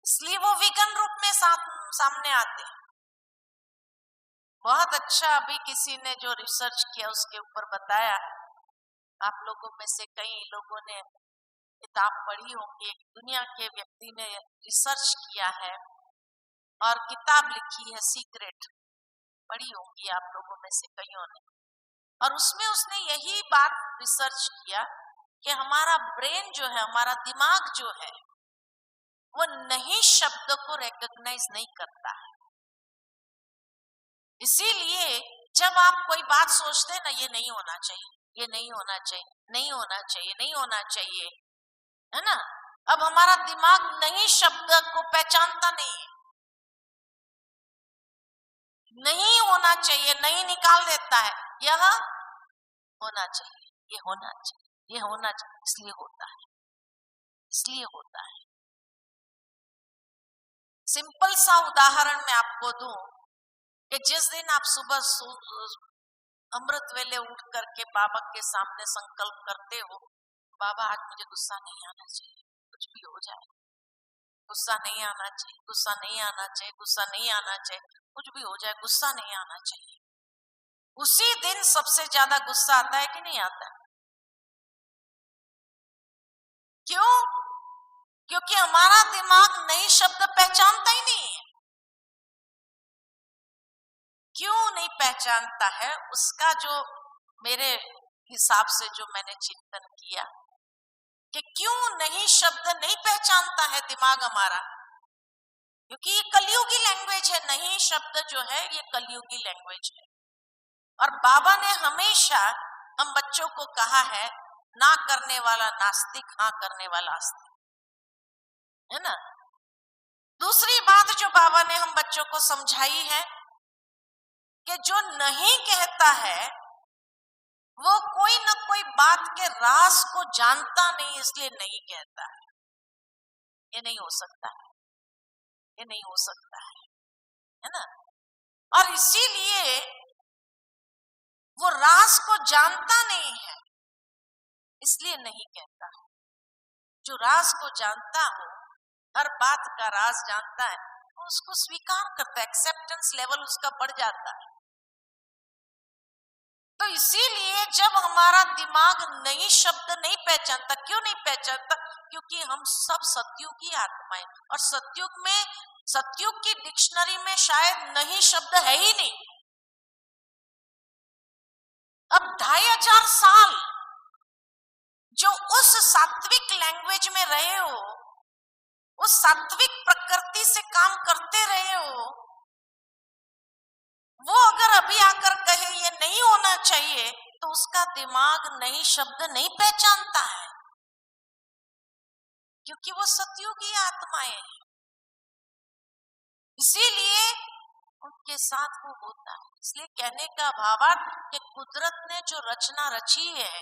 इसलिए वो विघ्न रूप में सामने आते हैं। बहुत अच्छा अभी किसी ने जो रिसर्च किया उसके ऊपर बताया, आप लोगों में से कई लोगों ने किताब पढ़ी होगी। एक दुनिया के व्यक्ति ने रिसर्च किया है और किताब लिखी है, सीक्रेट, पढ़ी होगी आप लोगों में से कईयों ने। और उसमें उसने यही बात रिसर्च किया कि हमारा ब्रेन जो है, हमारा दिमाग जो है, वो नहीं शब्द को रिकॉग्नाइज नहीं करता है। इसीलिए जब आप कोई बात सोचते हैं ना, ये नहीं होना चाहिए, ये नहीं होना चाहिए, नहीं होना चाहिए, नहीं होना चाहिए, है ना, अब हमारा दिमाग नहीं शब्द को पहचानता नहीं है, नहीं होना चाहिए, नहीं निकाल देता है, यह होना चाहिए, ये होना चाहिए, ये होना चाहिए, इसलिए होता है, इसलिए होता है। सिंपल सा उदाहरण मैं आपको दूं कि जिस दिन आप सुबह अमृत वेले उठ करके बाबा के सामने संकल्प करते हो, बाबा आज मुझे गुस्सा नहीं आना चाहिए, कुछ भी हो जाए, गुस्सा नहीं आना चाहिए, गुस्सा नहीं आना चाहिए, गुस्सा नहीं आना चाहिए, कुछ भी हो जाए, गुस्सा नहीं आना चाहिए। उसी दिन सबसे ज्यादा गुस्सा आता है कि नहीं आता है? क्यों? क्योंकि हमारा दिमाग नई शब्द पहचानता ही नहीं है। क्यों नहीं पहचानता है? उसका जो मेरे हिसाब से जो मैंने चिंतन किया कि क्यों नहीं शब्द नहीं पहचानता है दिमाग हमारा, क्योंकि ये कलयुगी लैंग्वेज है। नहीं शब्द जो है ये कलयुगी लैंग्वेज है। और बाबा ने हमेशा हम बच्चों को कहा है, ना करने वाला नास्तिक, हाँ करने वाला आस्तिक, है ना। दूसरी बात जो बाबा ने हम बच्चों को समझाई है कि जो नहीं कहता है वो कोई न कोई बात के राज को जानता नहीं, इसलिए नहीं कहता है। ये नहीं हो सकता है, ये नहीं हो सकता है ना। और इसीलिए वो राज को जानता नहीं है, इसलिए नहीं कहता है। जो राज को जानता है, हर बात का राज जानता है, वो उसको स्वीकार करता है, एक्सेप्टेंस लेवल उसका बढ़ जाता है। तो इसीलिए जब हमारा दिमाग नई शब्द नहीं पहचानता, क्यों नहीं पहचानता? क्योंकि हम सब सतयुगी आत्माएं, और सतयुग की डिक्शनरी में शायद नई शब्द है ही नहीं। अब 2500 साल जो उस सात्विक लैंग्वेज में रहे हो, उस सात्विक प्रकृति से काम करते रहे हो, वो अगर अभी आकर कहे ये नहीं होना चाहिए, तो उसका दिमाग नई शब्द नहीं पहचानता है, क्योंकि वो सतयुगी आत्माएं हैं। इसीलिए उनके साथ वो होता है। इसलिए कहने का भावार्थ कि कुदरत ने जो रचना रची है,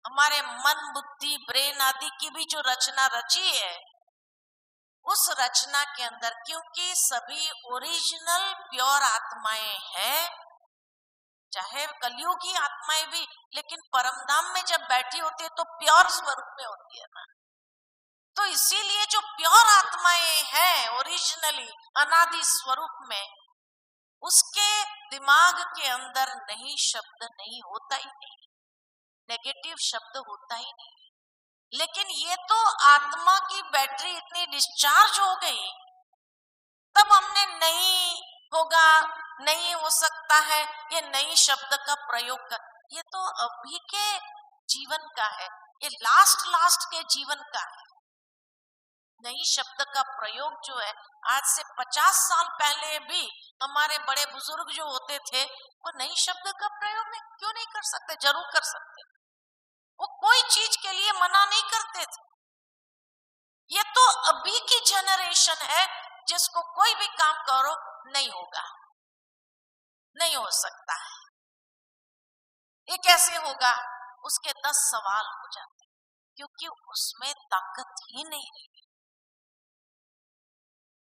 हमारे मन, बुद्धि, ब्रेन आदि की भी जो रचना रची है, उस रचना के अंदर, क्योंकि सभी ओरिजिनल प्योर आत्माएं हैं, चाहे कलयुगी आत्माएं भी, लेकिन परमधाम में जब बैठी होती है तो प्योर स्वरूप में होती है ना। तो इसीलिए जो प्योर आत्माएं हैं ओरिजिनली अनादि स्वरूप में, उसके दिमाग के अंदर नहीं शब्द नहीं होता ही नहीं, नेगेटिव शब्द होता ही नहीं। लेकिन ये तो आत्मा की बैटरी इतनी डिस्चार्ज हो गई, तब हमने नहीं होगा, नहीं हो सकता है, ये नई शब्द का प्रयोग कर, ये तो अभी के जीवन का है, ये लास्ट के जीवन का है। नई शब्द का प्रयोग जो है, आज से 50 साल पहले भी हमारे बड़े बुजुर्ग जो होते थे, वो नई शब्द का प्रयोग क्यों नहीं कर सकते? जरूर कर सकते। वो कोई चीज के लिए मना नहीं करते थे। ये तो अभी की जनरेशन है जिसको कोई भी काम करो नहीं होगा, नहीं हो सकता है, ये कैसे होगा? उसके 10 सवाल हो जाते, क्योंकि उसमें ताकत ही नहीं रही।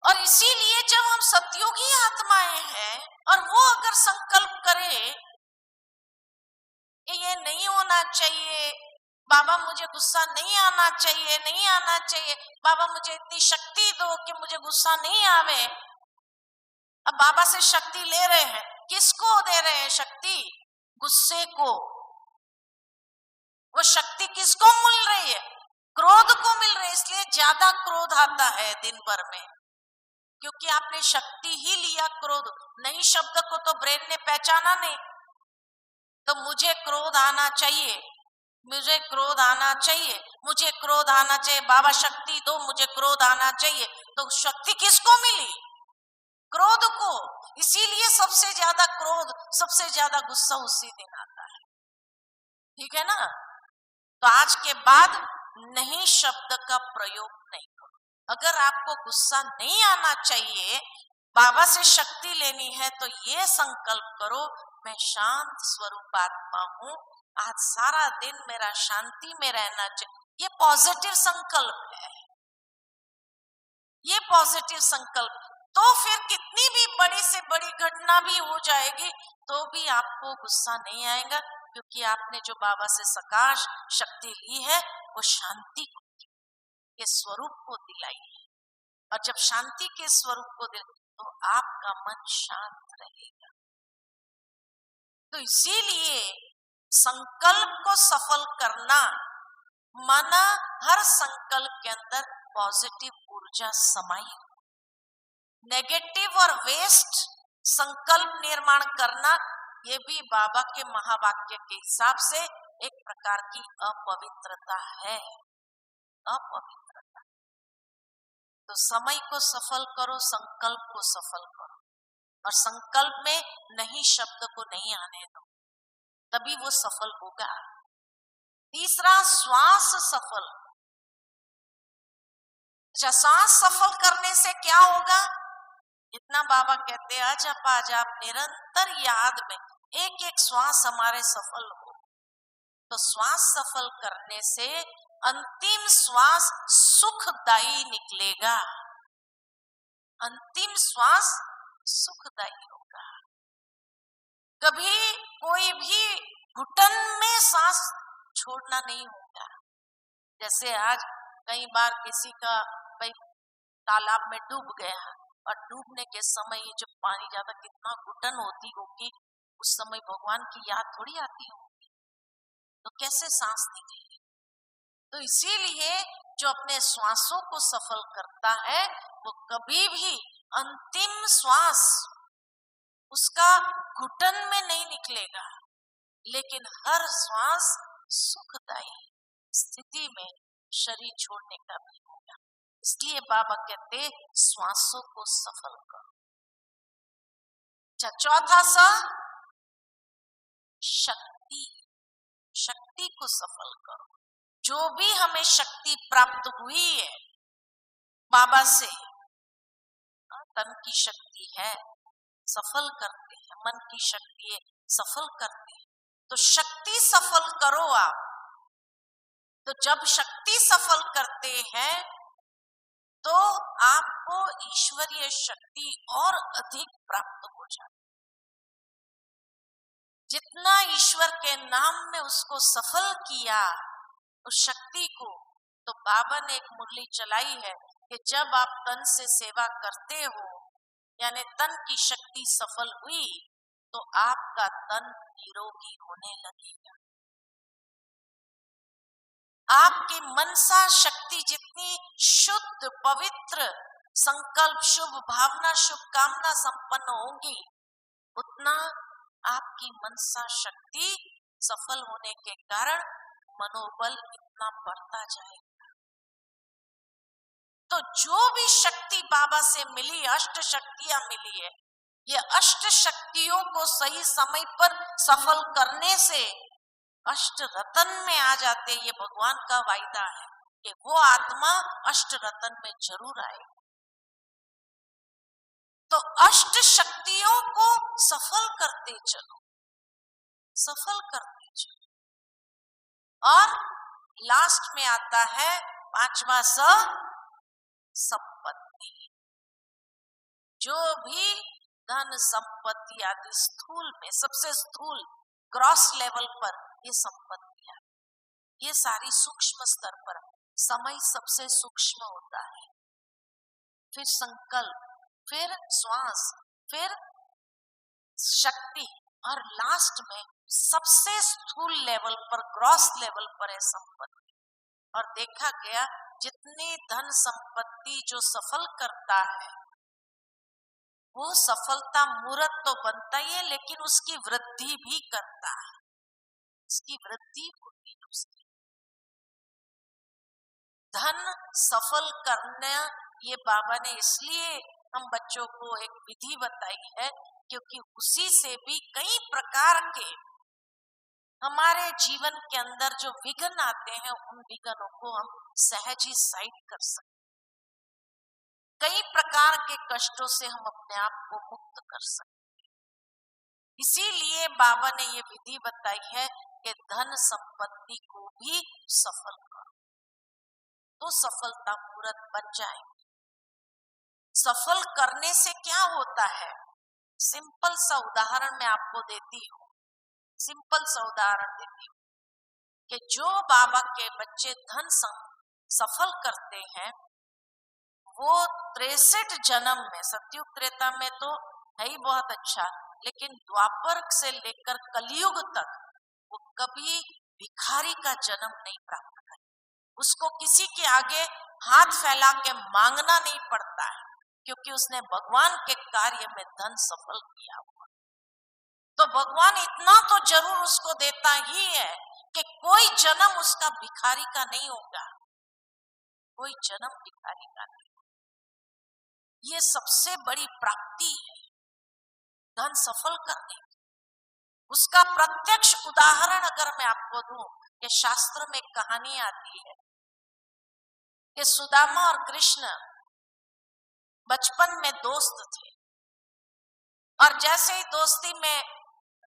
और इसीलिए जब हम सतयुगी आत्माएं हैं और वो अगर संकल्प करे कि ये नहीं होना चाहिए, बाबा मुझे गुस्सा नहीं आना चाहिए, नहीं आना चाहिए, बाबा मुझे इतनी शक्ति दो कि मुझे गुस्सा नहीं आवे। अब बाबा से शक्ति ले रहे हैं, किसको दे रहे हैं शक्ति? गुस्से को। वो शक्ति किसको मिल रही है? क्रोध को मिल रही है। इसलिए ज्यादा क्रोध आता है दिन भर में, क्योंकि आपने शक्ति ही लिया क्रोध। नई शब्द को तो ब्रेन ने पहचाना नहीं, तो मुझे क्रोध आना चाहिए, मुझे क्रोध आना चाहिए, मुझे क्रोध आना चाहिए, बाबा शक्ति दो, मुझे क्रोध आना चाहिए। तो शक्ति किसको मिली? क्रोध को। इसीलिए सबसे ज्यादा क्रोध, सबसे ज्यादा गुस्सा उसी दिन आता है। ठीक है ना? तो आज के बाद नहीं शब्द का प्रयोग नहीं करो। अगर आपको गुस्सा नहीं आना चाहिए, बाबा से शक्ति लेनी है, तो ये संकल्प करो, मैं शांत स्वरूप आत्मा हूं, आज सारा दिन मेरा शांति में रहना चाहिए। ये पॉजिटिव संकल्प है, ये पॉजिटिव संकल्प। तो फिर कितनी भी बड़ी से बड़ी घटना भी हो जाएगी, तो भी आपको गुस्सा नहीं आएगा, क्योंकि आपने जो बाबा से सकाश शक्ति ली है, वो शांति के स्वरूप को दिलाई है। और जब शांति के स्वरूप को दे, तो आपका मन शांत रहेगा। तो इसीलिए संकल्प को सफल करना माना हर संकल्प के अंदर पॉजिटिव ऊर्जा समाई। नेगेटिव और वेस्ट संकल्प निर्माण करना, ये भी बाबा के महावाक्य के हिसाब से एक प्रकार की अपवित्रता है, अपवित्रता। तो समय को सफल करो, संकल्प को सफल करो, और संकल्प में नहीं शब्द को नहीं आने दो, तभी वो सफल होगा। तीसरा, श्वास सफल। श्वास सफल करने से क्या होगा? इतना बाबा कहते हैं, आज आप निरंतर याद में एक एक श्वास हमारे सफल हो। तो श्वास सफल करने से अंतिम श्वास सुखदायी निकलेगा, अंतिम श्वास सुखदायी होगा। कभी कोई भी घुटन में सांस छोड़ना नहीं होगा। जैसे आज कई बार किसी का भाई तालाब में डूब गया और डूबने के समय ये जब पानी ज्यादा कितना घुटन होती होगी, उस समय भगवान की याद थोड़ी आती होगी, तो कैसे सांस निकलेगी। तो इसीलिए जो अपने श्वासों को सफल करता है वो कभी भी अंतिम श्वास उसका घुटन में नहीं निकलेगा, लेकिन हर श्वास सुखदायी स्थिति में शरीर छोड़ने का भी होगा। इसलिए बाबा कहते श्वासों को सफल करो। चौथा सा शक्ति, शक्ति को सफल करो। जो भी हमें शक्ति प्राप्त हुई है बाबा से, तन की शक्ति है सफल करते हैं, मन की शक्ति है सफल करते हैं, तो शक्ति सफल करो आप। तो जब शक्ति सफल करते हैं तो आपको ईश्वरीय शक्ति और अधिक प्राप्त हो जाती। जितना ईश्वर के नाम में उसको सफल किया उस शक्ति को, तो बाबा ने एक मुरली चलाई है कि जब आप तन से सेवा करते हो, यानी तन की शक्ति सफल हुई, तो आपका तन निरोगी होने लगेगा। आपकी मनसा शक्ति जितनी शुद्ध पवित्र संकल्प शुभ भावना शुभ कामना संपन्न होगी, उतना आपकी मनसा शक्ति सफल होने के कारण मनोबल इतना बढ़ता जाएगा। तो जो भी शक्ति बाबा से मिली, अष्ट शक्तियां मिली है, ये अष्ट शक्तियों को सही समय पर सफल करने से अष्ट रतन में आ जाते। ये भगवान का वायदा है कि वो आत्मा अष्ट रतन में जरूर आए। तो अष्ट शक्तियों को सफल करते चलो, सफल करते चलो। और लास्ट में आता है पांचवा स संपत्ति। जो भी धन संपत्ति आदि स्थूल में, सबसे स्थूल ग्रॉस लेवल पर ये संपत्तियां, ये सारी सूक्ष्म स्तर पर, समय सबसे सूक्ष्म होता है, फिर संकल्प, फिर श्वास, फिर शक्ति, और लास्ट में सबसे स्थूल लेवल पर ग्रॉस लेवल पर है संपत्ति। और देखा गया जितनी धन संपत्ति जो सफल करता है वो सफलता मूर्त तो बनता ही है, लेकिन उसकी वृद्धि भी करता है, उसकी वृद्धि होती है उसकी। धन सफल करना ये बाबा ने इसलिए हम बच्चों को एक विधि बताई है, क्योंकि उसी से भी कई प्रकार के हमारे जीवन के अंदर जो विघ्न आते हैं, उन विघ्नों को हम सहज ही साइड कर सकते। कई प्रकार के कष्टों से हम अपने आप को मुक्त कर सकते। इसीलिए बाबा ने ये विधि बताई है कि धन संपत्ति को भी सफल करो, तो सफलता मूर्त बन जाएगी। सफल करने से क्या होता है, सिंपल सा उदाहरण मैं आपको देती हूँ, सिंपल सा उदाहरण देती हूँ कि जो बाबा के बच्चे धन सफल करते हैं, वो 63 जन्म में, सतयुग त्रेता में तो है ही बहुत अच्छा, लेकिन द्वापर से लेकर कलयुग तक वो कभी भिखारी का जन्म नहीं प्राप्त करे। उसको किसी के आगे हाथ फैला के मांगना नहीं पड़ता है, क्योंकि उसने भगवान के कार्य में धन सफल किया हुआ। तो भगवान इतना तो जरूर उसको देता ही है कि कोई जन्म उसका भिखारी का नहीं होगा, कोई जन्म भिखारी का नहीं। ये सबसे बड़ी प्राप्ति है धन सफल करने की। उसका प्रत्यक्ष उदाहरण अगर मैं आपको दूं, कि शास्त्र में कहानी आती है कि सुदामा और कृष्ण बचपन में दोस्त थे, और जैसे ही दोस्ती में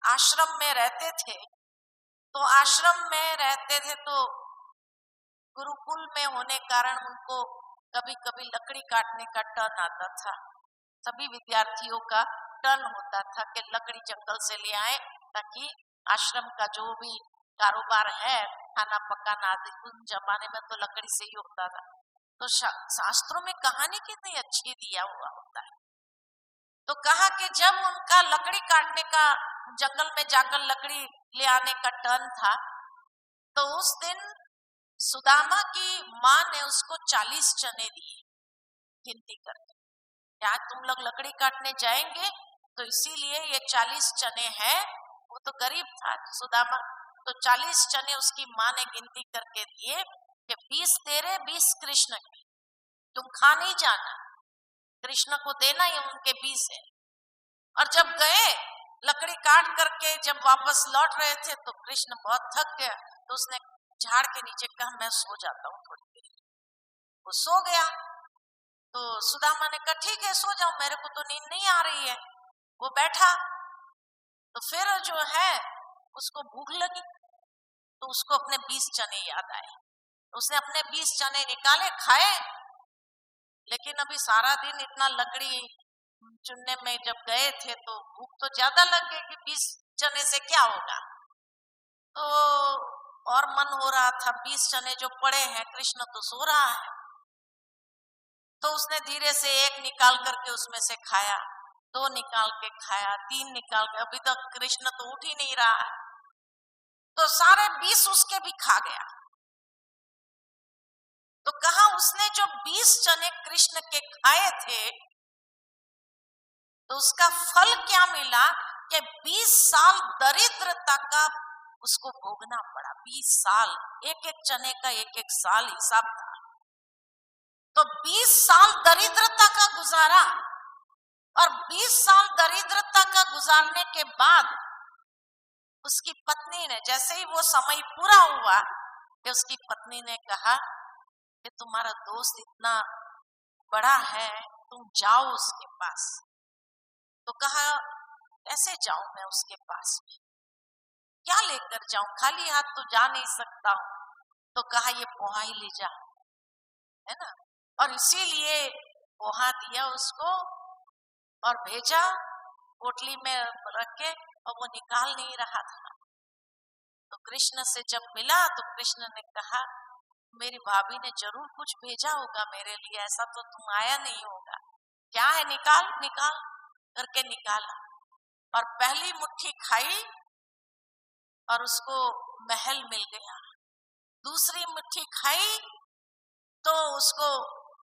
आश्रम में रहते थे, तो आश्रम में रहते थे तो गुरुकुल में होने कारण उनको कभी कभी लकड़ी काटने का टर्न आता था। सभी विद्यार्थियों का टर्न होता था कि लकड़ी जंगल से ले आए, ताकि आश्रम का जो भी कारोबार है, खाना पकाना आदि, उन जमाने में तो लकड़ी से ही होता था। तो शास्त्रों में कहानी कितनी अच्छी दिया हुआ होता है। तो कहा कि जब उनका लकड़ी काटने का, जंगल में जाकर लकड़ी ले आने का टर्न था, तो उस दिन सुदामा की माँ ने उसको 40 चने दिए गिनती करके। क्या तुम लोग लकड़ी काटने जाएंगे, तो इसीलिए ये 40 चने हैं। वो तो गरीब था सुदामा, तो 40 चने उसकी माँ ने गिनती करके दिए कि 20 तेरे 20 कृष्ण के, तुम खा नहीं जाना, कृष्ण को देना ही उनके 20 है। और जब गए लकड़ी काट करके, जब वापस लौट रहे थे, तो कृष्ण बहुत थक गया, तो उसने झाड़ के नीचे कहा मैं सो जाता हूँ थोड़ी देर। वो सो गया। तो सुदामा ने कहा ठीक है सो जाओ, मेरे को तो नींद नहीं आ रही है। वो बैठा, तो फिर जो है उसको भूख लगी, तो उसको अपने 20 चने याद आए। तो उसने अपने 20 चने निकाले, खाए। लेकिन अभी सारा दिन इतना लकड़ी चुनने में जब गए थे, तो भूख तो ज्यादा लग गई कि 20 चने से क्या होगा। तो और मन हो रहा था, 20 चने जो पड़े हैं, कृष्ण तो सो रहा है। तो उसने धीरे से एक निकाल करके उसमें से खाया, 2 निकाल के खाया, 3 निकाल के, अभी तक कृष्ण तो उठ ही नहीं रहा है। तो सारे 20 उसके भी खा गया। तो कहा उसने जो 20 चने कृष्ण के खाए थे, तो उसका फल क्या मिला कि 20 साल दरिद्रता का उसको भोगना पड़ा। 20 साल, एक एक चने का एक एक साल हिसाब था। तो 20 साल दरिद्रता का गुजारा, और 20 साल दरिद्रता का गुजारने के बाद उसकी पत्नी ने, जैसे ही वो समय पूरा हुआ, कि उसकी पत्नी ने कहा कि तुम्हारा दोस्त इतना बड़ा है, तुम जाओ उसके पास। तो कहा कैसे जाऊं मैं उसके पास में, क्या लेकर जाऊं, खाली हाथ तो जा नहीं सकता हूं। तो कहा ये पोहा ही ले जा, है ना। और इसीलिए पोहा दिया उसको और भेजा पोटली में रख के, और वो निकाल नहीं रहा था। तो कृष्ण से जब मिला, तो कृष्ण ने कहा मेरी भाभी ने जरूर कुछ भेजा होगा मेरे लिए, ऐसा तो तुम आया नहीं होगा, क्या है, निकाल निकाल करके निकाला। और पहली मुट्ठी खाई और उसको महल मिल गया। दूसरी मुट्ठी खाई तो उसको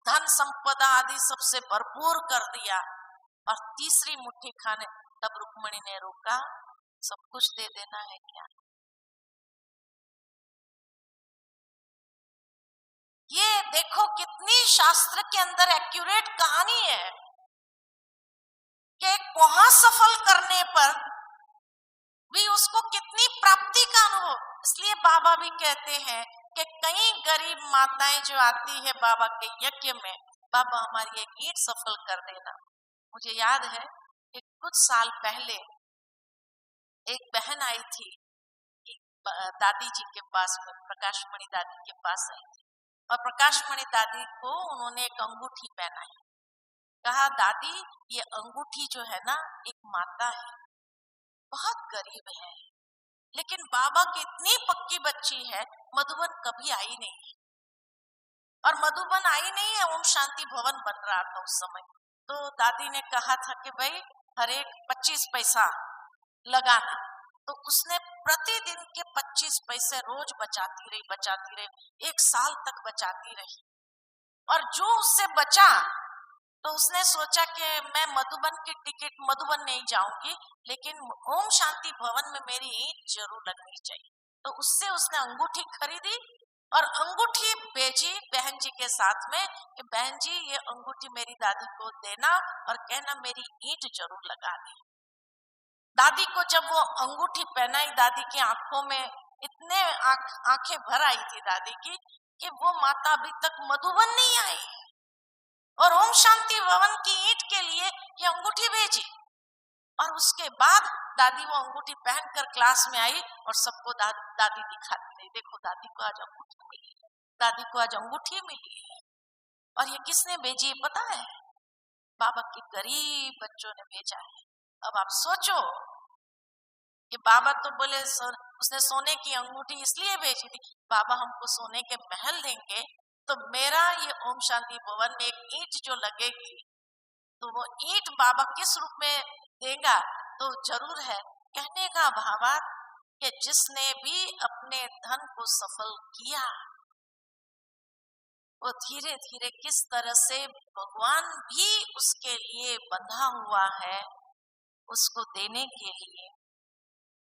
धन संपदा आदि सबसे भरपूर कर दिया। और तीसरी मुट्ठी खाने, तब रुक्मणी ने रोका, सब कुछ दे देना है क्या। ये देखो कितनी शास्त्र के अंदर एक्यूरेट कहानी है कि पोहा सफल करने पर भी उसको कितनी प्राप्ति का अनुभव। इसलिए बाबा भी कहते हैं कि कई गरीब माताएं जो आती है बाबा के यज्ञ में, बाबा हमारी एक ईंट सफल कर देना। मुझे याद है कि कुछ साल पहले एक बहन आई थी, दादी जी के पास में, प्रकाशमणि दादी के पास आई थी, और प्रकाशमणि दादी को उन्होंने एक अंगूठी पहनाई। कहा दादी ये अंगूठी जो है ना, एक माता है, बहुत गरीब है, लेकिन बाबा की इतनी पक्की बच्ची है, मधुबन कभी आई नहीं, और मधुबन आई नहीं है, ओम शांति भवन बन रहा था उस समय। तो दादी ने कहा था कि भाई हर एक 25 पैसा लगाना। तो उसने प्रतिदिन के 25 पैसे रोज बचाती रही, 1 साल तक बचाती रही। और जो उससे बचा, तो उसने सोचा कि मैं मधुबन की टिकट, मधुबन नहीं जाऊंगी, लेकिन ओम शांति भवन में मेरी ईंट जरूर लगनी चाहिए। तो उससे उसने अंगूठी खरीदी और अंगूठी भेजी बहन जी के साथ में कि बहन जी ये अंगूठी मेरी दादी को देना और कहना मेरी ईंट जरूर लगा दी। दादी को जब वो अंगूठी पहनाई, दादी की आंखों में इतने आंखें भर आई थी दादी की कि वो माता अभी तक मधुबन नहीं आई, और ओम शांति भवन की ईंट के लिए ये अंगूठी भेजी। और उसके बाद दादी वो अंगूठी पहनकर क्लास में आई और सबको दादी दिखाती रही, देखो दादी को आज अंगूठी मिली। दादी को आज अंगूठी मिली है और ये किसने भेजी है पता है? बाबा के गरीब बच्चों ने भेजा है। अब आप सोचो कि बाबा तो बोले उसने सोने की अंगूठी इसलिए भेजी थी, बाबा हमको सोने के महल देंगे तो मेरा ये ओम शांति भवन में एक ईंट जो लगेगी तो वो ईंट बाबा किस रूप में देगा? तो जरूर है कहने का भावार्थ कि जिसने भी अपने धन को सफल किया वो धीरे धीरे किस तरह से भगवान भी उसके लिए बंधा हुआ है उसको देने के लिए।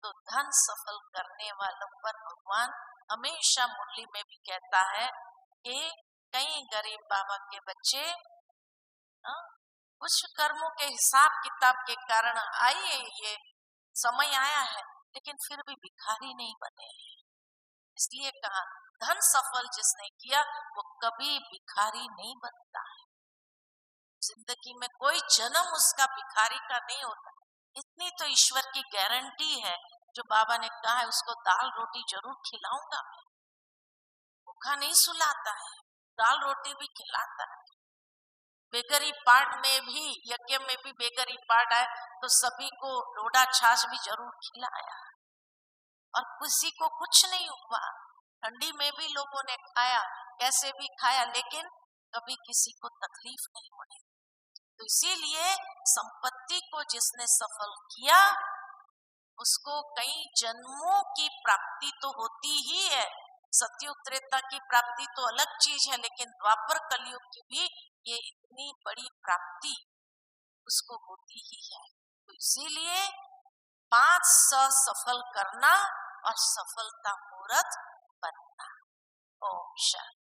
तो धन सफल करने वालों पर भगवान हमेशा मुरली में भी कहता है कि कई गरीब बाबा के बच्चे कुछ कर्मों के हिसाब किताब के कारण आए, ये समय आया है लेकिन फिर भी भिखारी नहीं बने हैं। इसलिए कहा धन सफल जिसने किया वो कभी भिखारी नहीं बनता है। जिंदगी में कोई जन्म उसका भिखारी का नहीं होता। इतनी तो ईश्वर की गारंटी है जो बाबा ने कहा है उसको दाल रोटी जरूर खिलाऊंगा, भूखा नहीं सुलाता है, दाल रोटी भी खिलाता है। बेगरी पार्ट में भी यज्ञ में भी बेगरी पार्ट आए तो सभी को डोडा छाछ भी जरूर खिलाया और किसी को कुछ नहीं हुआ। ठंडी में भी लोगों ने खाया, कैसे भी खाया, लेकिन कभी किसी को तकलीफ नहीं हुई। तो इसीलिए संपत्ति को जिसने सफल किया उसको कई जन्मों की प्राप्ति तो होती ही है। सतयुग त्रेता की प्राप्ति तो अलग चीज है, लेकिन द्वापर कलयुग की भी ये इतनी बड़ी प्राप्ति उसको होती ही है। तो इसीलिए 5 सफल करना और सफलता मूर्त बनना। ओम शांति।